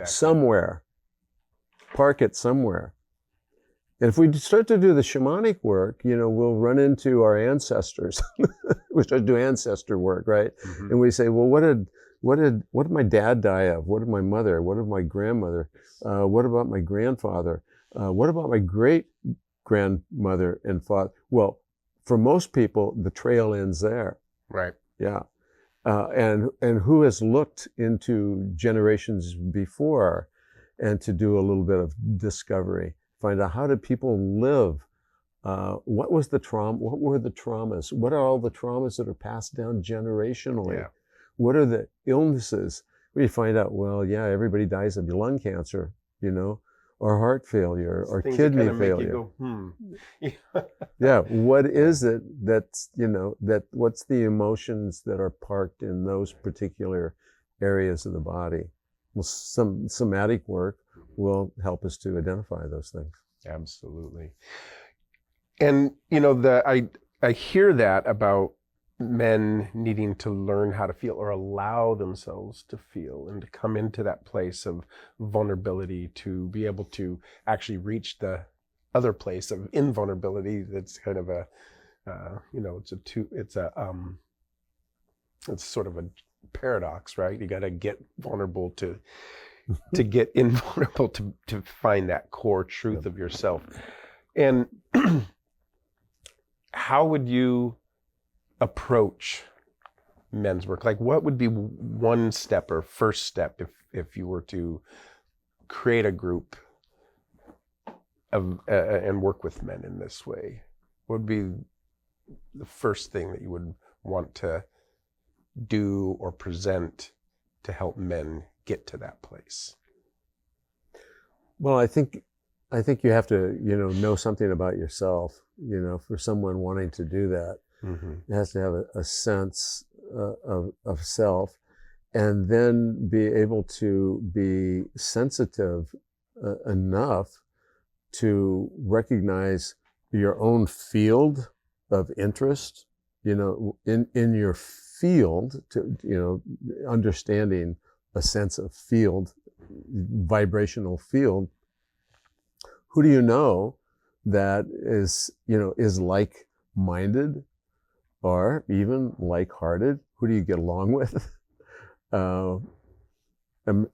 somewhere. Park it somewhere. And if we start to do the shamanic work, we'll run into our ancestors. We start to do ancestor work, right? Mm-hmm. And we say, well, what did my dad die of? What did my mother? What did my grandmother? What about my grandfather? What about my great grandmother and father? Well, for most people, the trail ends there. Right. Yeah. And who has looked into generations before and to do a little bit of discovery. Find out, how did people live? What was the trauma? What were the traumas? What are all the traumas that are passed down generationally? Yeah. What are the illnesses? We find out, well, yeah, everybody dies of lung cancer, or heart failure, or Things kidney that kind of failure. Make you go, Yeah, what is it that's, what's the emotions that are parked in those particular areas of the body? Well, some somatic work will help us to identify those things. Absolutely. And, I hear that about men needing to learn how to feel, or allow themselves to feel, and to come into that place of vulnerability, to be able to actually reach the other place of invulnerability. That's kind of it's sort of a paradox, right? You got to get vulnerable to get invulnerable, to find that core truth of yourself. And how would you approach men's work? Like, what would be one step or first step if you were to create a group of and work with men in this way? What would be the first thing that you would want to do or present to help men get to that place? Well, I think you have to, know something about yourself, for someone wanting to do that. Mm-hmm. It has to have a sense of self, and then be able to be sensitive enough to recognize your own field of interest, in your field, to, understanding a sense of field, vibrational field. Who do you know that is like-minded, or even like-hearted? Who do you get along with?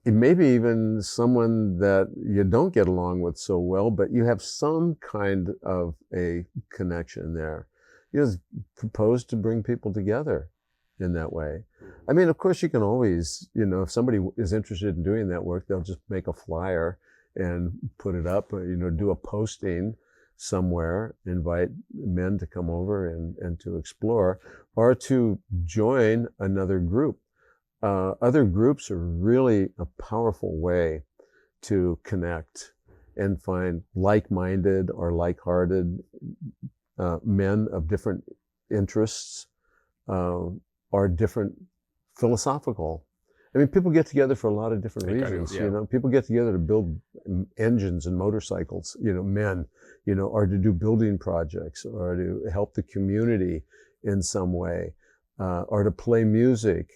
Maybe even someone that you don't get along with so well, but you have some kind of a connection there. Just propose to bring people together in that way. I mean, of course, you can always, if somebody is interested in doing that work, they'll just make a flyer and put it up, or, do a posting somewhere, invite men to come over and to explore, or to join another group. Other groups are really a powerful way to connect and find like-minded or like-hearted men of different interests, or different philosophical. I mean, people get together for a lot of different reasons. People get together to build engines and motorcycles, men, or to do building projects, or to help the community in some way, or to play music,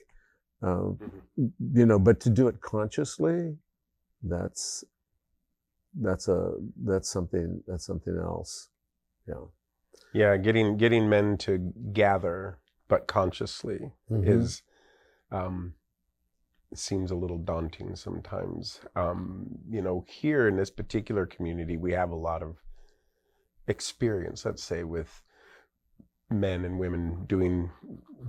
but to do it consciously, that's something else. Yeah, getting men to gather, but consciously, is seems a little daunting sometimes. Here in this particular community, we have a lot of experience, let's say, with men and women doing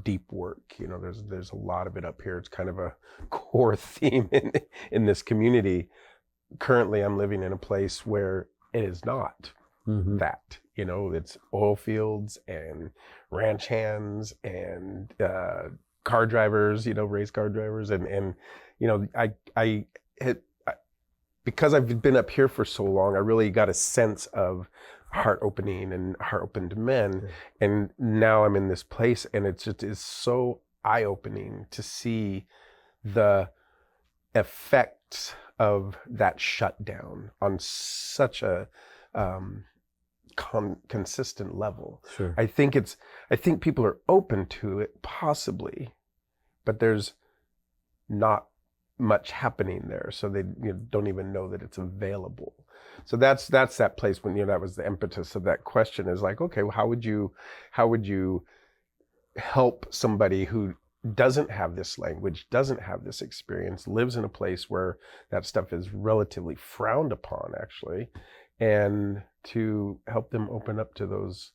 deep work. There's a lot of it up here. It's kind of a core theme in this community. Currently, I'm living in a place where it is not that. It's oil fields and ranch hands and car drivers, race car drivers, and because I've been up here for so long, I really got a sense of heart opening and heart opened men. And now I'm in this place, and it just is so eye opening to see the effects of that shutdown on such a consistent level. Sure. I think people are open to it, possibly, but there's not much happening there, so they don't even know that it's available. So that's that place when that was the impetus of that question, is like, okay, well, how would you help somebody who doesn't have this language, doesn't have this experience, lives in a place where that stuff is relatively frowned upon, actually, and to help them open up to those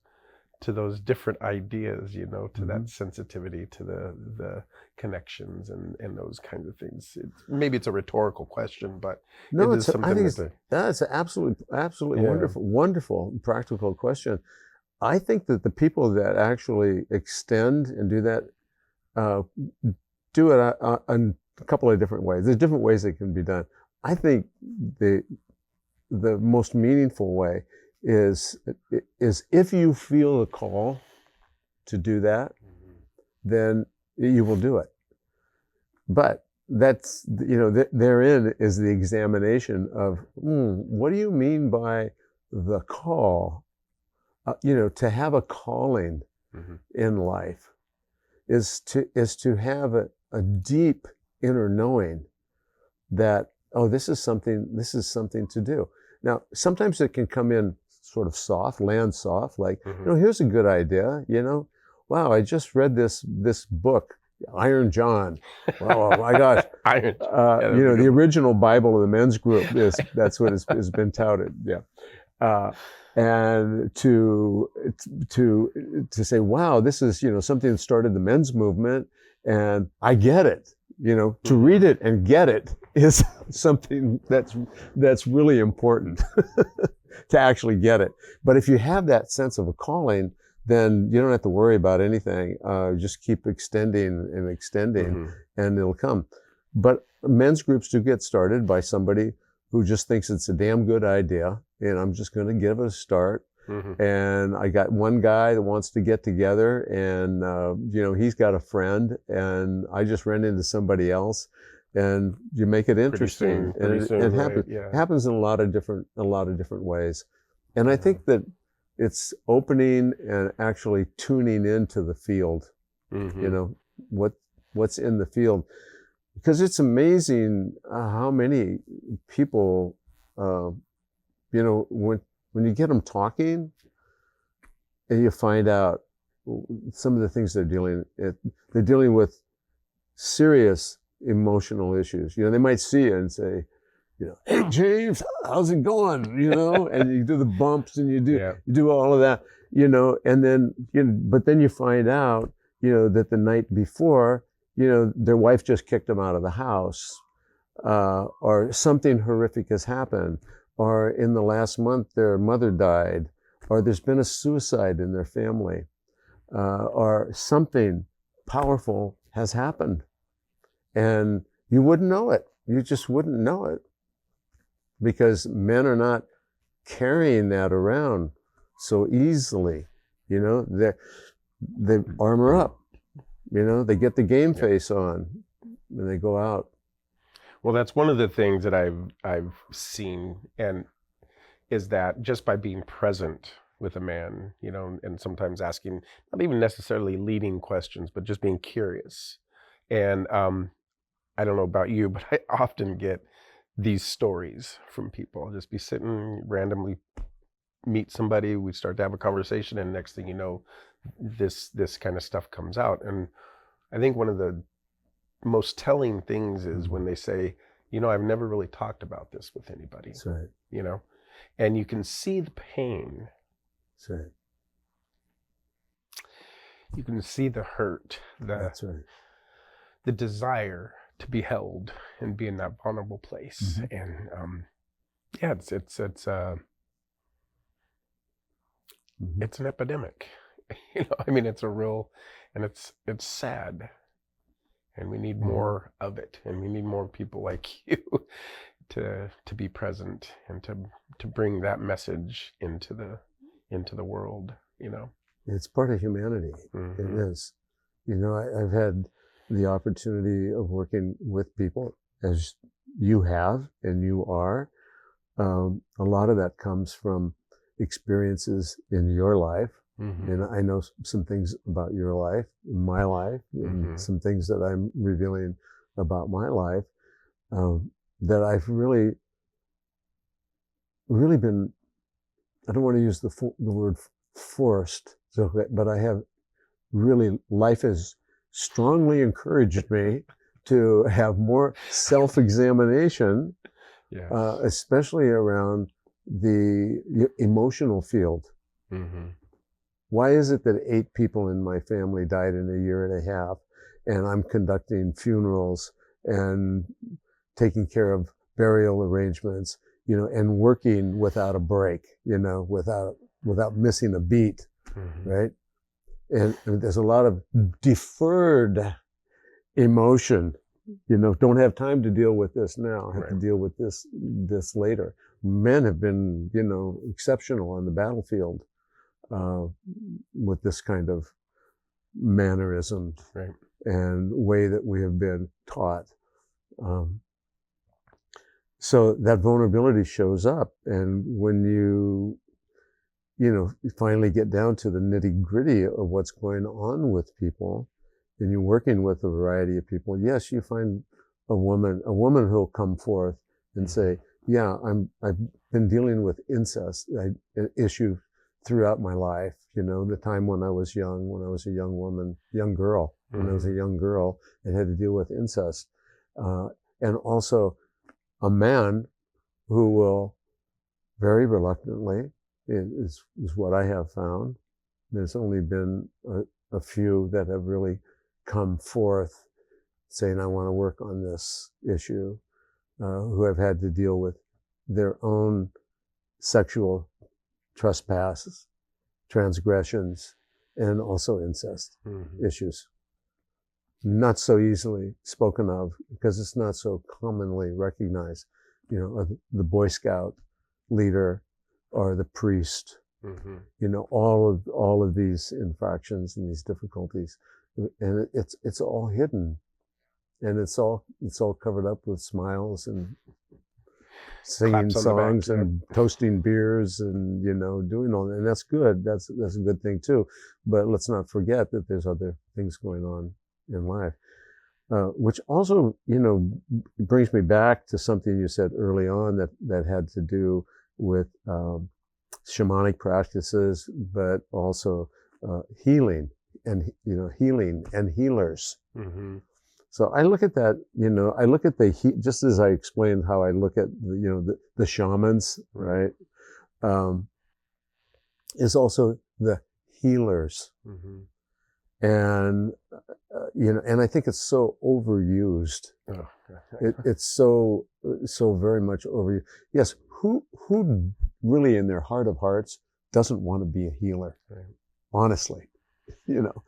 to those different ideas, you know, to that sensitivity, to the connections and those kinds of things. Maybe it's a rhetorical question, but no, it is something I think that's an absolutely wonderful practical question. I think that the people that actually extend and do that do it in a couple of different ways. There's different ways it can be done. I think the most meaningful way is if you feel a call to do that, then you will do it. But that's, you know, therein is the examination of what do you mean by the call? You know, to have a calling in life is to have a deep inner knowing that, oh, this is something to do. Now, sometimes it can come in sort of soft, land soft, like, you know, here's a good idea, you know, wow, I just read this book, Iron John. Oh my gosh. You know, the original Bible of the men's group that's what has been touted. Yeah. And to say, wow, this is, you know, something that started the men's movement, and I get it. You know, to read it and get it is something that's really important to actually get it. But if you have that sense of a calling, then you don't have to worry about anything. Just keep extending and extending, and it'll come. But men's groups do get started by somebody who just thinks it's a damn good idea, and I'm just going to give it a start. And I got one guy that wants to get together, and you know, he's got a friend, and I just ran into somebody else, and you make it interesting. It happens in a lot of different ways. And I think that it's opening and actually tuning into the field. You know, what's in the field, because it's amazing how many people, you know, when you get them talking and you find out some of the things they're dealing with serious emotional issues. You know, they might see you and say, you know, hey James, how's it going? You know, and you do the bumps and you do all of that, you know, and then, you know, but then you find out, you know, that the night before, you know, their wife just kicked them out of the house, or something horrific has happened, or in the last month their mother died, or there's been a suicide in their family, or something powerful has happened. And you wouldn't know it. You just wouldn't know it, because men are not carrying that around so easily. You know, they armor up, you know, they get the game face on and they go out. Well, that's one of the things that I've seen, and is that just by being present with a man, you know, and sometimes asking, not even necessarily leading questions, but just being curious. And I don't know about you, but I often get these stories from people. I'll just be sitting, randomly meet somebody, we start to have a conversation, and next thing you know, this kind of stuff comes out. And I think one of the most telling things is when they say, you know, I've never really talked about this with anybody. That's right. You know, and you can see the pain. That's right. You can see the hurt, That's right. the desire to be held and be in that vulnerable place. And yeah, it's an epidemic. You know, I mean, it's a real, and it's sad. And we need more of it, and we need more people like you to be present and to bring that message into the world. You know, it's part of humanity. It is. You know, I've had the opportunity of working with people, as you have and you are. A lot of that comes from experiences in your life. And I know some things about your life, my life, and some things that I'm revealing about my life, that I've really been, I don't want to use the word forced, but I have really, life has strongly encouraged me to have more self-examination, especially around the emotional field. Why is it that 8 people in my family died in a year and a half, and I'm conducting funerals and taking care of burial arrangements, you know, and working without a break, you know, without missing a beat, right? And there's a lot of deferred emotion, you know, don't have time to deal with this now, have to deal with this later. Men have been, you know, exceptional on the battlefield with this kind of mannerism and way that we have been taught. So that vulnerability shows up, and when you finally get down to the nitty-gritty of what's going on with people, and you're working with a variety of people, yes, you find a woman who'll come forth and say, yeah, I've been dealing with incest issue throughout my life. You know, the time when I was a young girl, and had to deal with incest. And also a man who will very reluctantly, is what I have found. There's only been a few that have really come forth saying, I want to work on this issue, who have had to deal with their own sexual trespasses, transgressions, and also incest issues. Not so easily spoken of because it's not so commonly recognized. You know, the Boy Scout leader or the priest, you know, all of these infractions and these difficulties, and it's all hidden, and it's all covered up with smiles and singing songs and toasting beers and, you know, doing all that. And that's good. That's a good thing too. But let's not forget that there's other things going on in life, which also, you know, brings me back to something you said early on that had to do with shamanic practices, but also healing and healers. So I look at that, you know, I look at just as I explained how I look at the shamans, right? Is also the healers. And you know, and I think it's so overused. It's so very much overused. Yes, who really in their heart of hearts doesn't want to be a healer? Honestly, you know,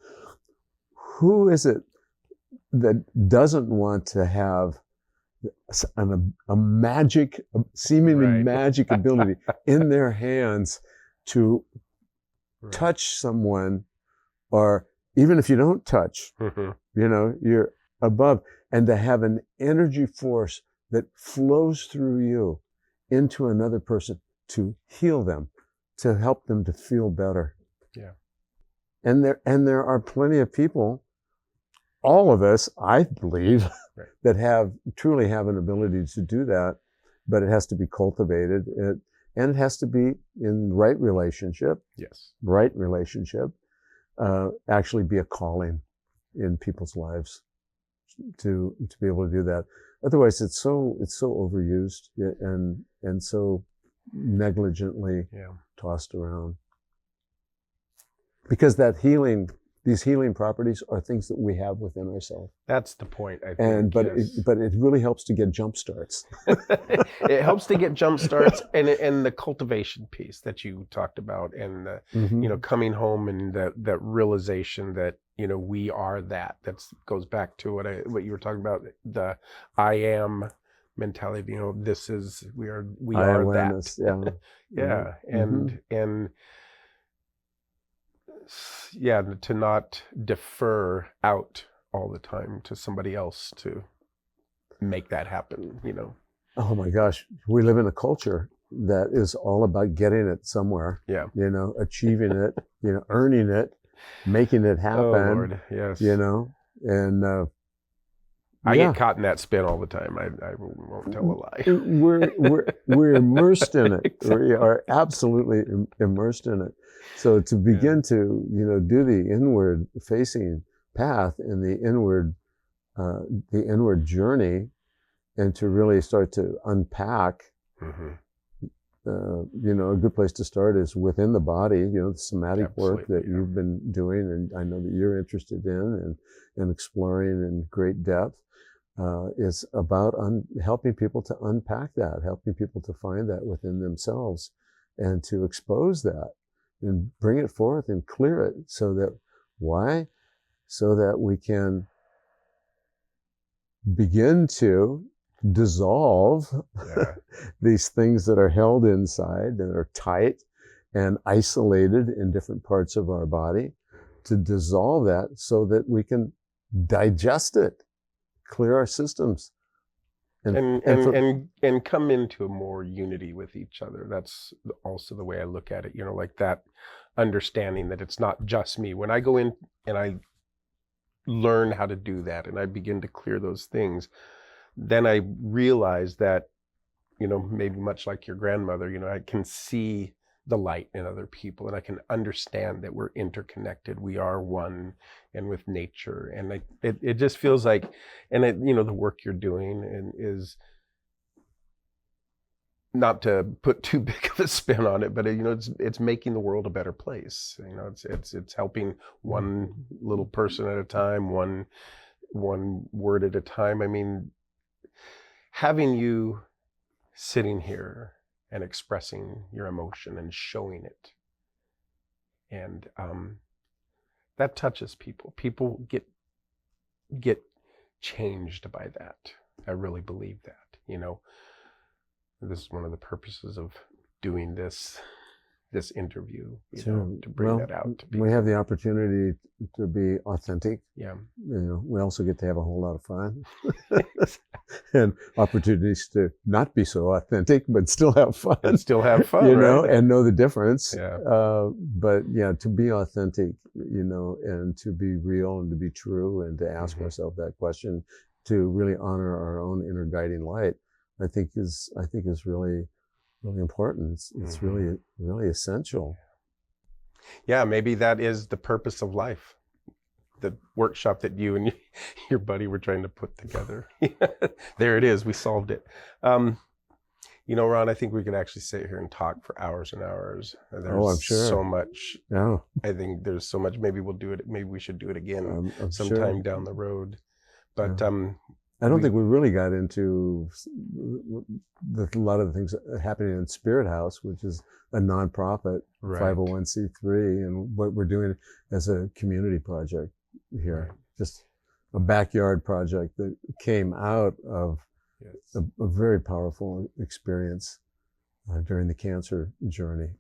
who is it that doesn't want to have a magic, seemingly magic ability in their hands to touch someone, or even if you don't touch, you know, you're above, and to have an energy force that flows through you into another person to heal them, to help them to feel better. Yeah. And there are plenty of people, all of us, I believe, that truly have an ability to do that, but it has to be cultivated, and it has to be in right relationship. Yes. Right relationship. Actually be a calling in people's lives to be able to do that. Otherwise, it's so overused and so negligently tossed around. Because these healing properties are things that we have within ourselves. That's the point, I think. But it really helps to get jump starts. It helps to get jump starts, and the cultivation piece that you talked about, and the, you know, coming home and that realization that, you know, we are that. That goes back to what you were talking about, the I am mentality. You know, we are that. And to not defer out all the time to somebody else to make that happen, you know. Oh my gosh, we live in a culture that is all about getting it somewhere. Yeah. You know, achieving it, you know, earning it, making it happen. Oh Lord, yes. You know, and I get caught in that spin all the time. I won't tell a lie. We're immersed in it. Exactly. We are absolutely immersed in it. So to begin to, you know, do the inward facing path and the inward journey, and to really start to unpack a good place to start is within the body, the somatic work Absolutely, that you've been doing, and I know that you're interested in and exploring in great depth. Is about helping people to unpack that, helping people to find that within themselves and to expose that and bring it forth and clear it so that we can begin to dissolve these things that are held inside, that are tight and isolated in different parts of our body, to dissolve that so that we can digest it, clear our systems, and come into a more unity with each other. That's also the way I look at it, like that understanding that it's not just me. When I go in and I learn how to do that and I begin to clear those things, then I realize that, maybe much like your grandmother, I can see the light in other people, and I can understand that we're interconnected. We are one, and with nature, and it just feels like, and the work you're doing is not to put too big of a spin on it, but it's making the world a better place. It's helping one little person at a time, one word at a time. I mean, having you sitting here and expressing your emotion and showing it, and that touches people. People get changed by that. I really believe that. This is one of the purposes of doing this interview, to bring that out to people. We have the opportunity to be authentic. Yeah. We also get to have a whole lot of fun and opportunities to not be so authentic, but still have fun. And still have fun, right? And know the difference. Yeah. But to be authentic, and to be real and to be true and to ask ourselves that question, to really honor our own inner guiding light, I think is really, really important. It's really, really essential. Yeah, maybe that is the purpose of life. The workshop that you and your buddy were trying to put together. There it is. We solved it. Ron, I think we could actually sit here and talk for hours and hours. There's I'm sure. So much. Yeah. I think there's so much. Maybe we'll do it. Maybe we should do it again sometime down the road. But I don't think we really got into a lot of the things happening in Spirit House, which is a nonprofit, 501c3, and what we're doing as a community project here. Just a backyard project that came out of a very powerful experience during the cancer journey.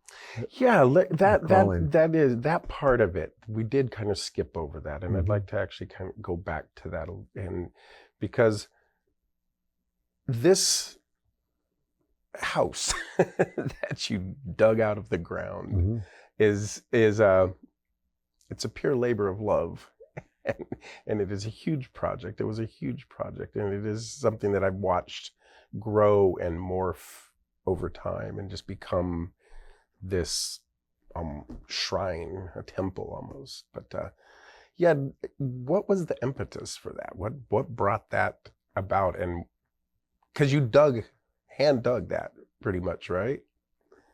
Yeah, that part of it, we did kind of skip over that, and I'd like to actually kind of go back to that, and because this house that you dug out of the ground is it's a pure labor of love, and it is a huge project. It was a huge project, and it is something that I've watched grow and morph over time and just become this shrine, a temple almost. But what was the impetus for that? What brought that about? And because you hand dug that pretty much, right?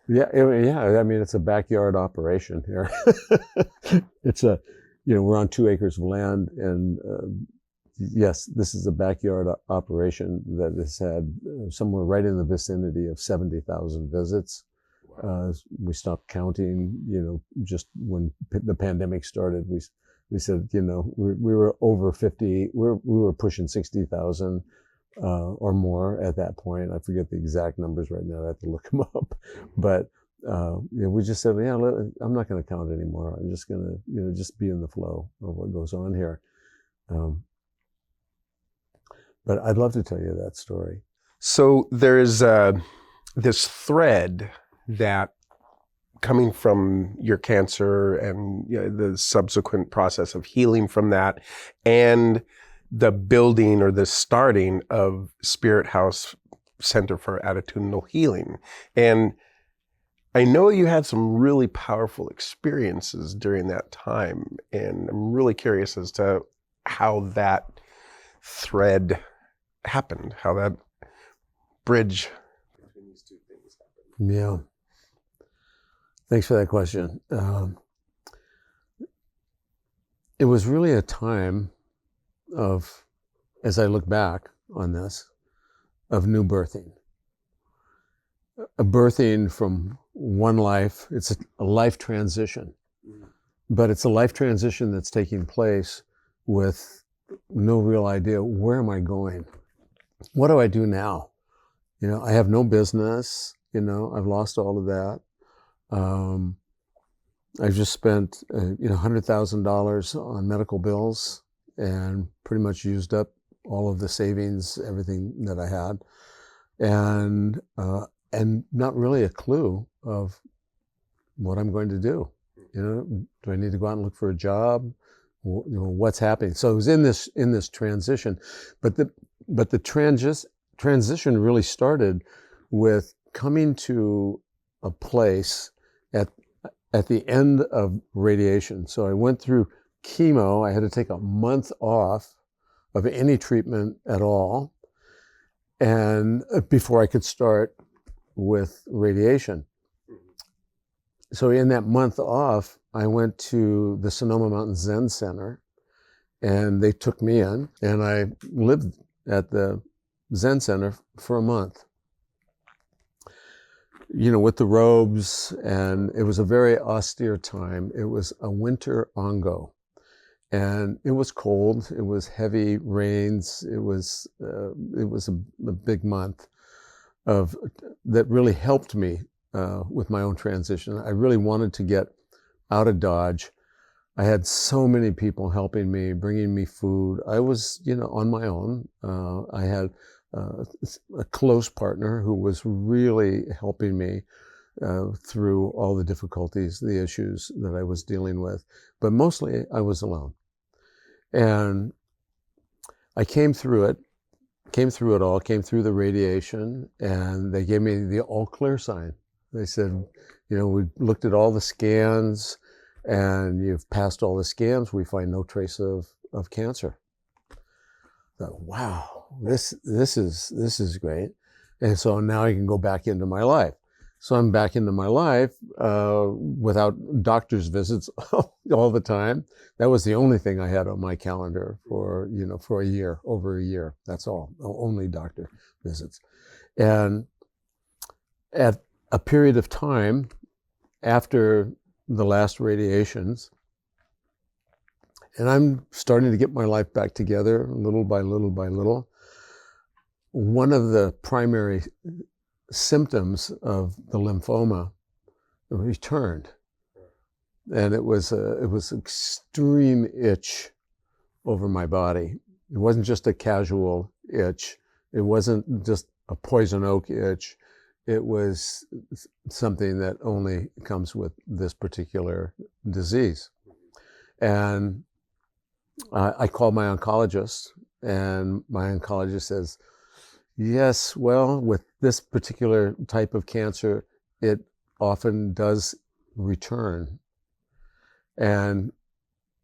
Yeah. I mean, it's a backyard operation here. It's we're on 2 acres of land, and yes, this is a backyard operation that has had somewhere right in the vicinity of 70,000 visits. Wow. We stopped counting, just when the pandemic started. We said, we were over 50, we were pushing 60,000 or more at that point. I forget the exact numbers right now. I have to look them up. But we just said, I'm not going to count anymore. I'm just going to, just be in the flow of what goes on here. But I'd love to tell you that story. So there's this thread that, coming from your cancer and the subsequent process of healing from that, and the building or the starting of Spirit House Center for Attitudinal Healing. And I know you had some really powerful experiences during that time, and I'm really curious as to how that thread happened, how that bridge between these two things happened. Yeah. Thanks for that question. It was really a time of, as I look back on this, of new birthing. A birthing from one life, it's a life transition, but it's a life transition that's taking place with no real idea, where am I going? What do I do now? I have no business, I've lost all of that. I've just spent, $100,000 on medical bills and pretty much used up all of the savings, everything that I had, and not really a clue of what I'm going to do. Do I need to go out and look for a job? What's happening? So it was in this transition, but the transition really started with coming to a place at the end of radiation. So I went through chemo. I had to take a month off of any treatment at all, and before I could start with radiation. So in that month off, I went to the Sonoma Mountain Zen Center, and they took me in, and I lived at the Zen Center for a month. With the robes, and it was a very austere time. It was a winter ongo, and it was cold. It was heavy rains. It was a big month that really helped me with my own transition. I really wanted to get out of Dodge. I had so many people helping me, bringing me food. I was, on my own. I had a close partner who was really helping me through all the difficulties, the issues that I was dealing with. But mostly I was alone. And I came through it all, came through the radiation, and they gave me the all clear sign. They said, we looked at all the scans, and you've passed all the scans. We find no trace of cancer. I thought, wow, this is great. And so now I can go back into my life. So I'm back into my life without doctor's visits all the time. That was the only thing I had on my calendar for a year, over a year. That's all, only doctor visits. And at a period of time after the last radiations, and I'm starting to get my life back together little by little by little, one of the primary symptoms of the lymphoma returned, and it was extreme itch over my body. It wasn't just a casual itch. It wasn't just a poison oak itch. It was something that only comes with this particular disease. And I called my oncologist, and my oncologist says, yes, well, with this particular type of cancer, it often does return. And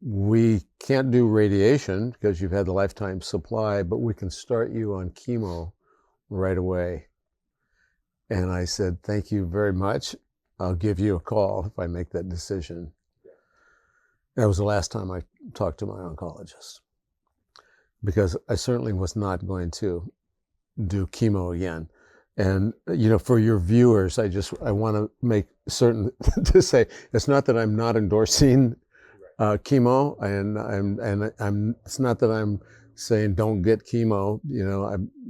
we can't do radiation because you've had the lifetime supply, but we can start you on chemo right away. And I said, thank you very much. I'll give you a call if I make that decision. That was the last time I talked to my oncologist, because I certainly was not going to do chemo again. And, for your viewers, I want to make certain to say, it's not that I'm not endorsing chemo, and it's not that I'm saying don't get chemo.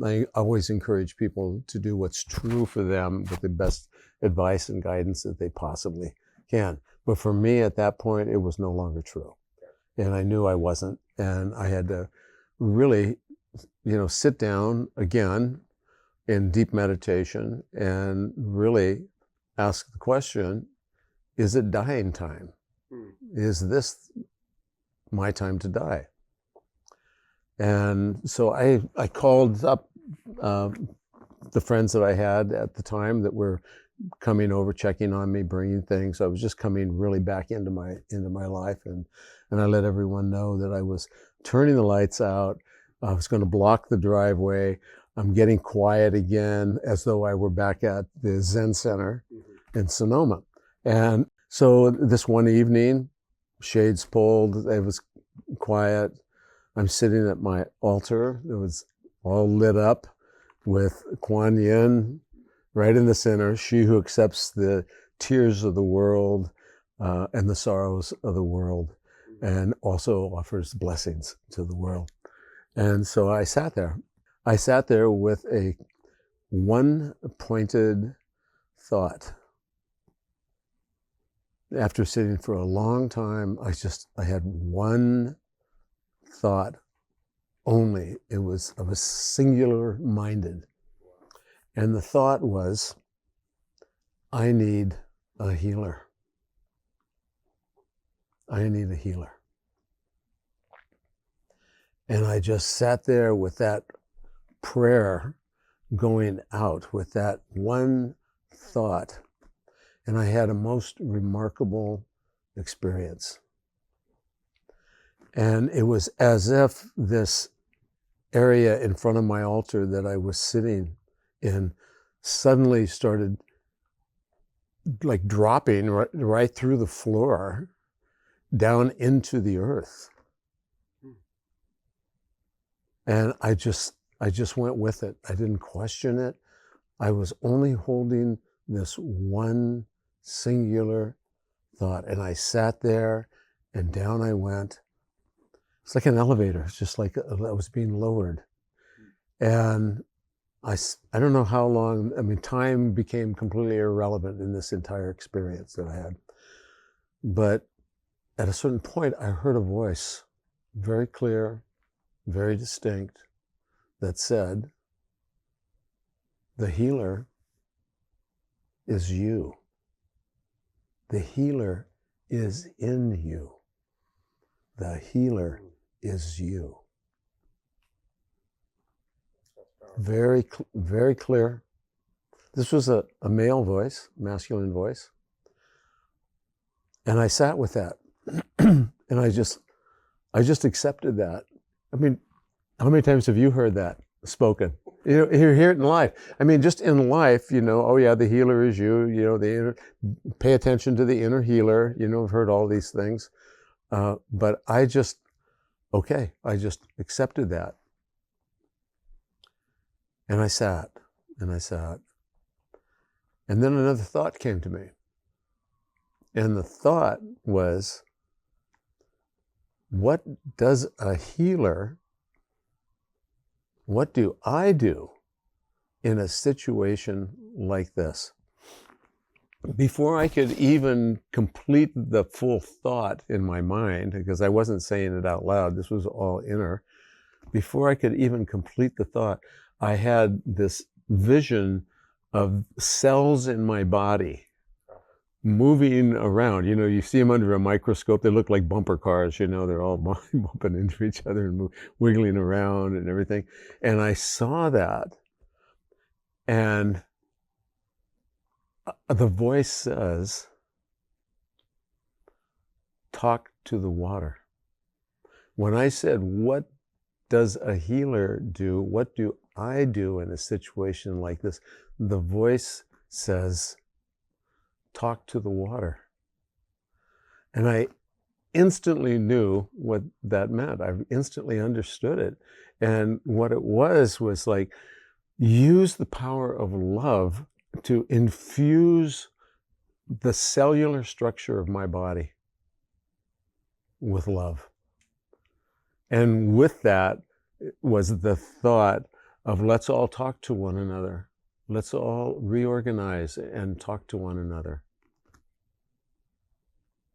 I always encourage people to do what's true for them with the best advice and guidance that they possibly can. But for me at that point, it was no longer true. And I knew I wasn't. And I had to really, sit down again in deep meditation and really ask the question, is it dying time? Is this my time to die? And so I called up the friends that I had at the time that were coming over, checking on me, bringing things. I was just coming really back into my life, and I let everyone know that I was turning the lights out. I was going to block the driveway. I'm getting quiet again, as though I were back at the Zen Center in Sonoma. And so this one evening, shades pulled, it was quiet. I'm sitting at my altar. It was all lit up with Kuan Yin right in the center, she who accepts the tears of the world and the sorrows of the world, and also offers blessings to the world. And so I sat there. I sat there with a one-pointed thought. After sitting for a long time, I had one thought only. I was singular-minded. And the thought was, I need a healer. I need a healer. And I just sat there with that prayer going out, with that one thought. And I had a most remarkable experience. And it was as if this area in front of my altar that I was sitting in suddenly started like dropping right through the floor down into the earth. And I just went with it. I didn't question it. I was only holding this one singular thought. And I sat there and down I went. It's like an elevator. It's just like I was being lowered. And I don't know how long, I mean, time became completely irrelevant in this entire experience that I had. But at a certain point, I heard a voice, very clear, very distinct, that said, the healer is you. The healer is in you. The healer is you. Very, very clear. This was a male voice, masculine voice. And I sat with that. And I just accepted that. I mean, how many times have you heard that spoken? You know, you hear it in life. I mean, just in life, you know, oh yeah, the healer is you, you know, pay attention to the inner healer, you know, I've heard all these things. But I just accepted that. And I sat, and I sat. And then another thought came to me. And the thought was, what does a healer, what do I do in a situation like this? Before I could even complete the full thought in my mind, because I wasn't saying it out loud, this was all inner, before I could even complete the thought, I had this vision of cells in my body moving around. You know, you see them under a microscope, they look like bumper cars, you know, they're all bumping into each other and wiggling around and everything. And I saw that, and the voice says, talk to the water. When I said, what does a healer do? What do I do in a situation like this? The voice says, talk to the water. And I instantly knew what that meant. I instantly understood it. And what it was like, use the power of love to infuse the cellular structure of my body with love. And with that was the thought of, let's all talk to one another. Let's all reorganize and talk to one another.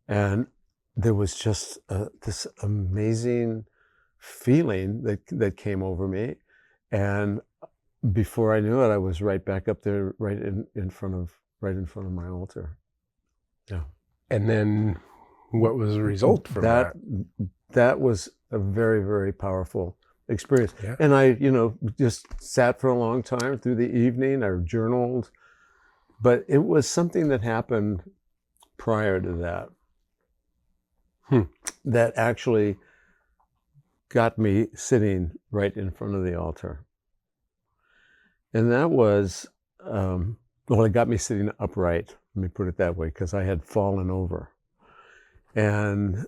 And there was just this amazing feeling that came over me. And before I knew it, I was right back up there, right in front of my altar. Yeah. And then what was the result from that? That was a very, very powerful experience. Yeah. And I, you know, just sat for a long time through the evening. I journaled, but it was something that happened prior to that. That actually got me sitting right in front of the altar. And that was, well, it got me sitting upright. Let me put it that way, because I had fallen over. And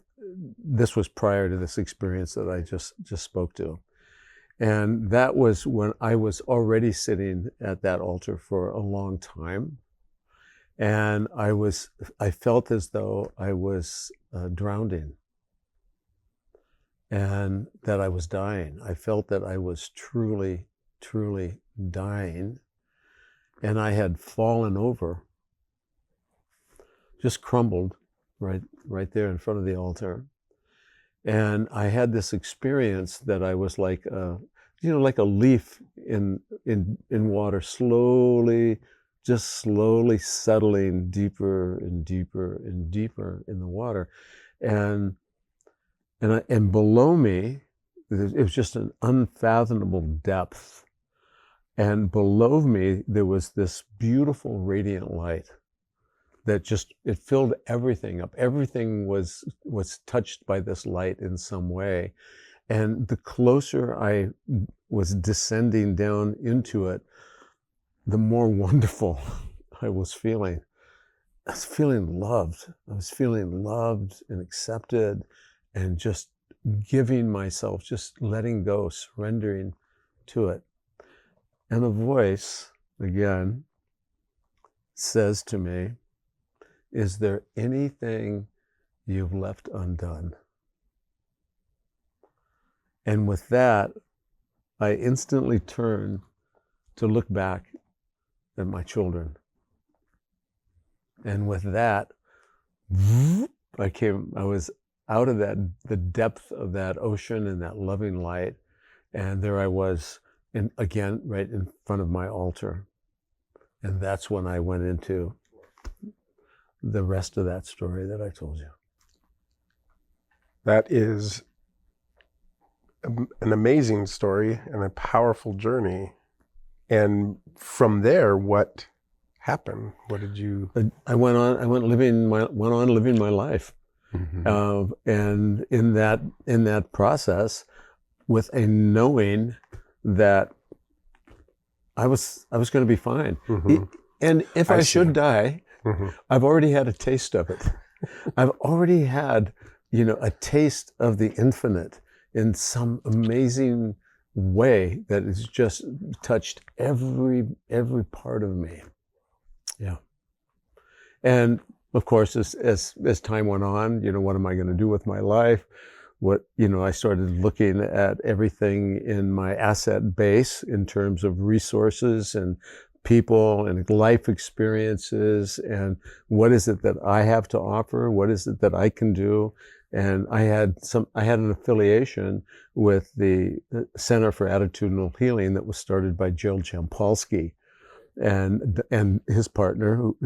this was prior to this experience that I just spoke to. And that was when I was already sitting at that altar for a long time. And I felt as though I was drowning and that I was dying. I felt that I was truly, truly dying. And I had fallen over, just crumbled right there in front of the altar. And I had this experience that I was like, like a leaf in water, slowly settling deeper and deeper and deeper in the water. And below me, it was just an unfathomable depth. And below me, there was this beautiful radiant light that it filled everything up. Everything was touched by this light in some way. And the closer I was descending down into it, the more wonderful I was feeling. I was feeling loved. I was feeling loved and accepted and just giving myself, just letting go, surrendering to it. And a voice, again, says to me, "Is there anything you've left undone?" And with that, I instantly turned to look back at my children. And with that, I was out of the depth of that ocean and that loving light. And there I was, again, right in front of my altar. And that's when I went into the rest of that story that I told you. That is an amazing story and a powerful journey. And from there, what happened? What did you? I went on living my life, and in that process, with a knowing that I was going to be fine. And if I should die, I've already had a taste of it. I've already had, a taste of the infinite in some amazing way that has just touched every part of me. Yeah. And of course, as time went on, what am I going to do with my life? I started looking at everything in my asset base in terms of resources and people and life experiences, and what is it that I have to offer? What is it that I can do? And I had an affiliation with the Center for Attitudinal Healing that was started by Gerald Jampolsky, and his partner, who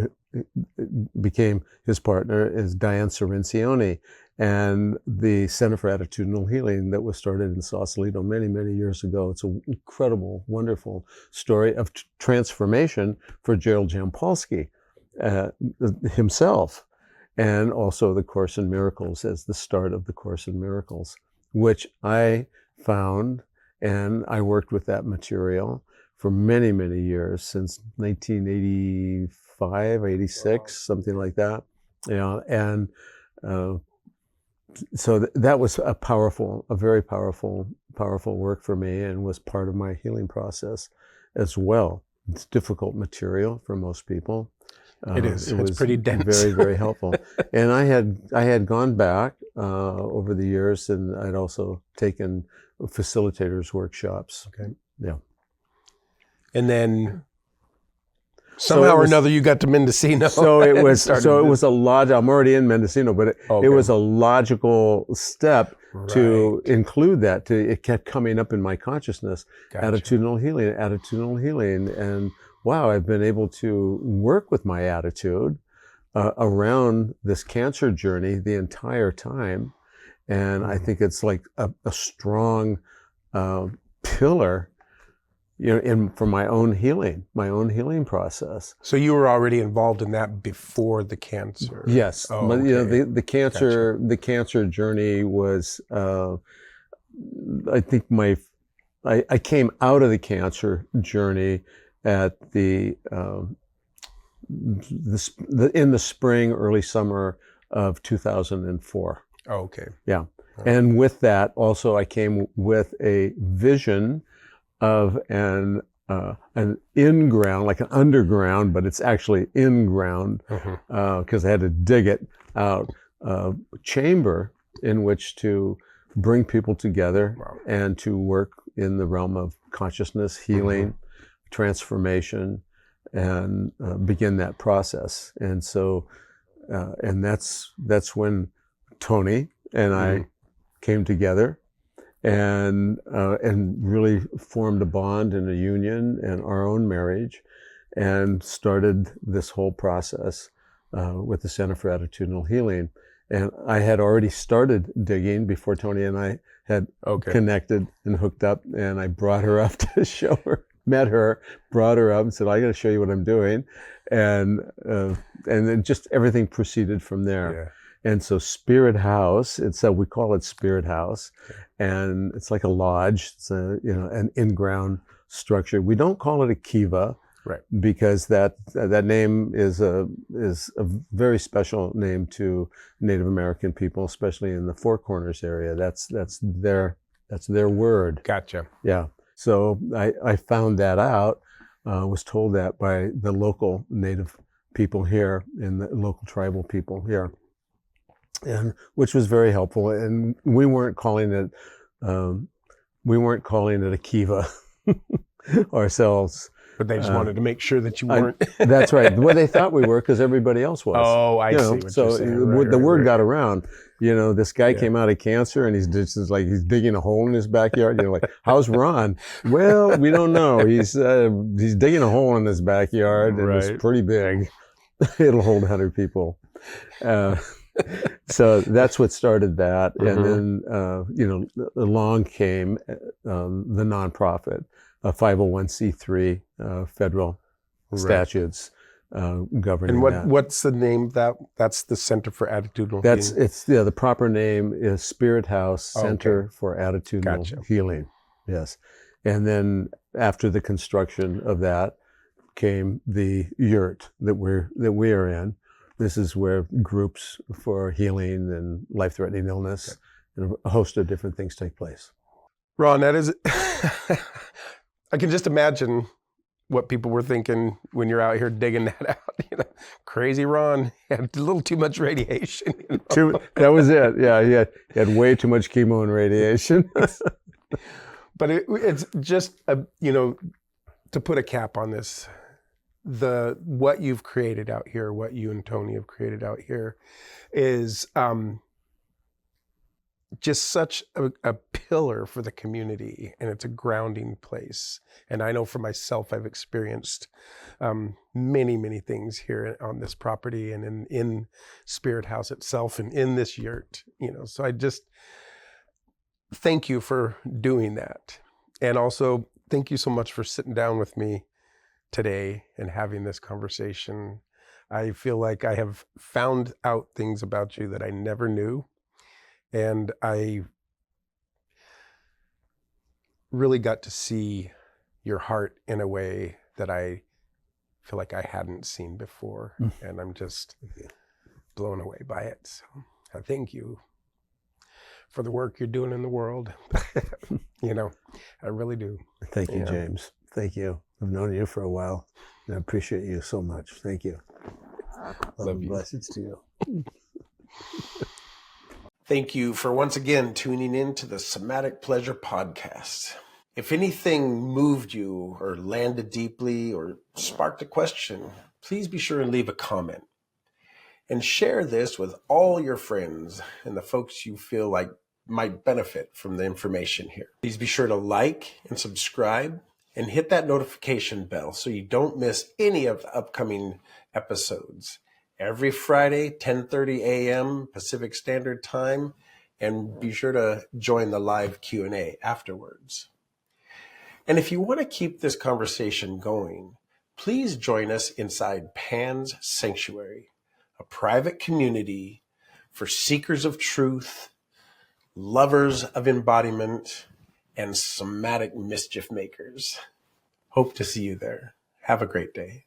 became his partner, is Diane Cirincione. And the Center for Attitudinal Healing that was started in Sausalito many, many years ago. It's an incredible, wonderful story of transformation for Gerald Jampolsky himself, and also the Course in Miracles as the start of the Course in Miracles, which I found, and I worked with that material for many, many years, since 1985, 86, something like that. And so that was a very powerful work for me, and was part of my healing process as well. It's difficult material for most people. It is. It's pretty dense. Very, very helpful. And I had gone back over the years, and I'd also taken facilitators workshops. Okay. Yeah. And then somehow or another, you got to Mendocino. So it was a logical. I'm already in Mendocino, but it was a logical step to include that. It kept coming up in my consciousness. Gotcha. Attitudinal healing, and wow, I've been able to work with my attitude around this cancer journey the entire time, and I think it's like a strong pillar, for my own healing process. So you were already involved in that before the cancer? Yes. Oh, okay. The cancer, gotcha. The cancer journey was, I think I came out of the cancer journey at in the spring, early summer of 2004. Oh, okay. Yeah. And with that, also, I came with a vision of an in-ground, like an underground, but it's actually in-ground, because I had to dig it out, chamber in which to bring people together and to work in the realm of consciousness, healing, transformation, and begin that process. And so, and that's when Tony and I came together and really formed a bond and a union and our own marriage, and started this whole process with the Center for Attitudinal Healing. And I had already started digging before Tony and I had connected and hooked up, and I brought her up to show her, met her, brought her up and said, I got to show you what I'm doing. And then just everything proceeded from there. Yeah. And so Spirit House, we call it Spirit House, and it's like a lodge. It's an in-ground structure. We don't call it a kiva, right? Because that name is a very special name to Native American people, especially in the Four Corners area. That's their word. Gotcha. Yeah. So I found that out. Was told that by the local Native people here and the local tribal people here. And which was very helpful, and we weren't calling it a kiva ourselves. But they just wanted to make sure that you weren't. That's right. Well, they thought we were because everybody else was. Oh, I see. What so you're saying. The word got around. This guy came out of cancer, and he's digging a hole in his backyard. Like, how's Ron? Well, we don't know. He's digging a hole in his backyard, and it's pretty big. It'll hold 100 people. So that's what started that. And then, along came the nonprofit, a 501c3 federal statutes governing that. And what's the name of that? That's the Center for Attitudinal Healing? The proper name is Spirit House Center for Attitudinal Healing. Yes. And then after the construction of that came the yurt that we are in. This is where groups for healing and life-threatening illness and a host of different things take place. Ron, that is, I can just imagine what people were thinking when you're out here digging that out. Crazy Ron had a little too much radiation. That was it. Yeah, he had way too much chemo and radiation. But it's just, to put a cap on this, what you've created out here, what you and Tony have created out here is just such a pillar for the community, and it's a grounding place. And I know for myself, I've experienced many, many things here on this property and in Spirit House itself and in this yurt, so I just thank you for doing that. And also thank you so much for sitting down with me today and having this conversation. I feel like I have found out things about you that I never knew, and I really got to see your heart in a way that I feel like I hadn't seen before, and I'm just blown away by it. So I thank you for the work you're doing in the world. I really do. Thank you, James. Thank you. I've known you for a while, and I appreciate you so much. Thank you. Love and blessings to you. Thank you for once again tuning in to the Somatic Pleasure Podcast. If anything moved you or landed deeply or sparked a question, please be sure and leave a comment. And share this with all your friends and the folks you feel like might benefit from the information here. Please be sure to like and subscribe and hit that notification bell so you don't miss any of the upcoming episodes. Every Friday, 10:30 a.m. Pacific Standard Time, and be sure to join the live Q&A afterwards. And if you want to keep this conversation going, please join us inside Pan's Sanctuary, a private community for seekers of truth, lovers of embodiment, and somatic mischief makers. Hope to see you there. Have a great day.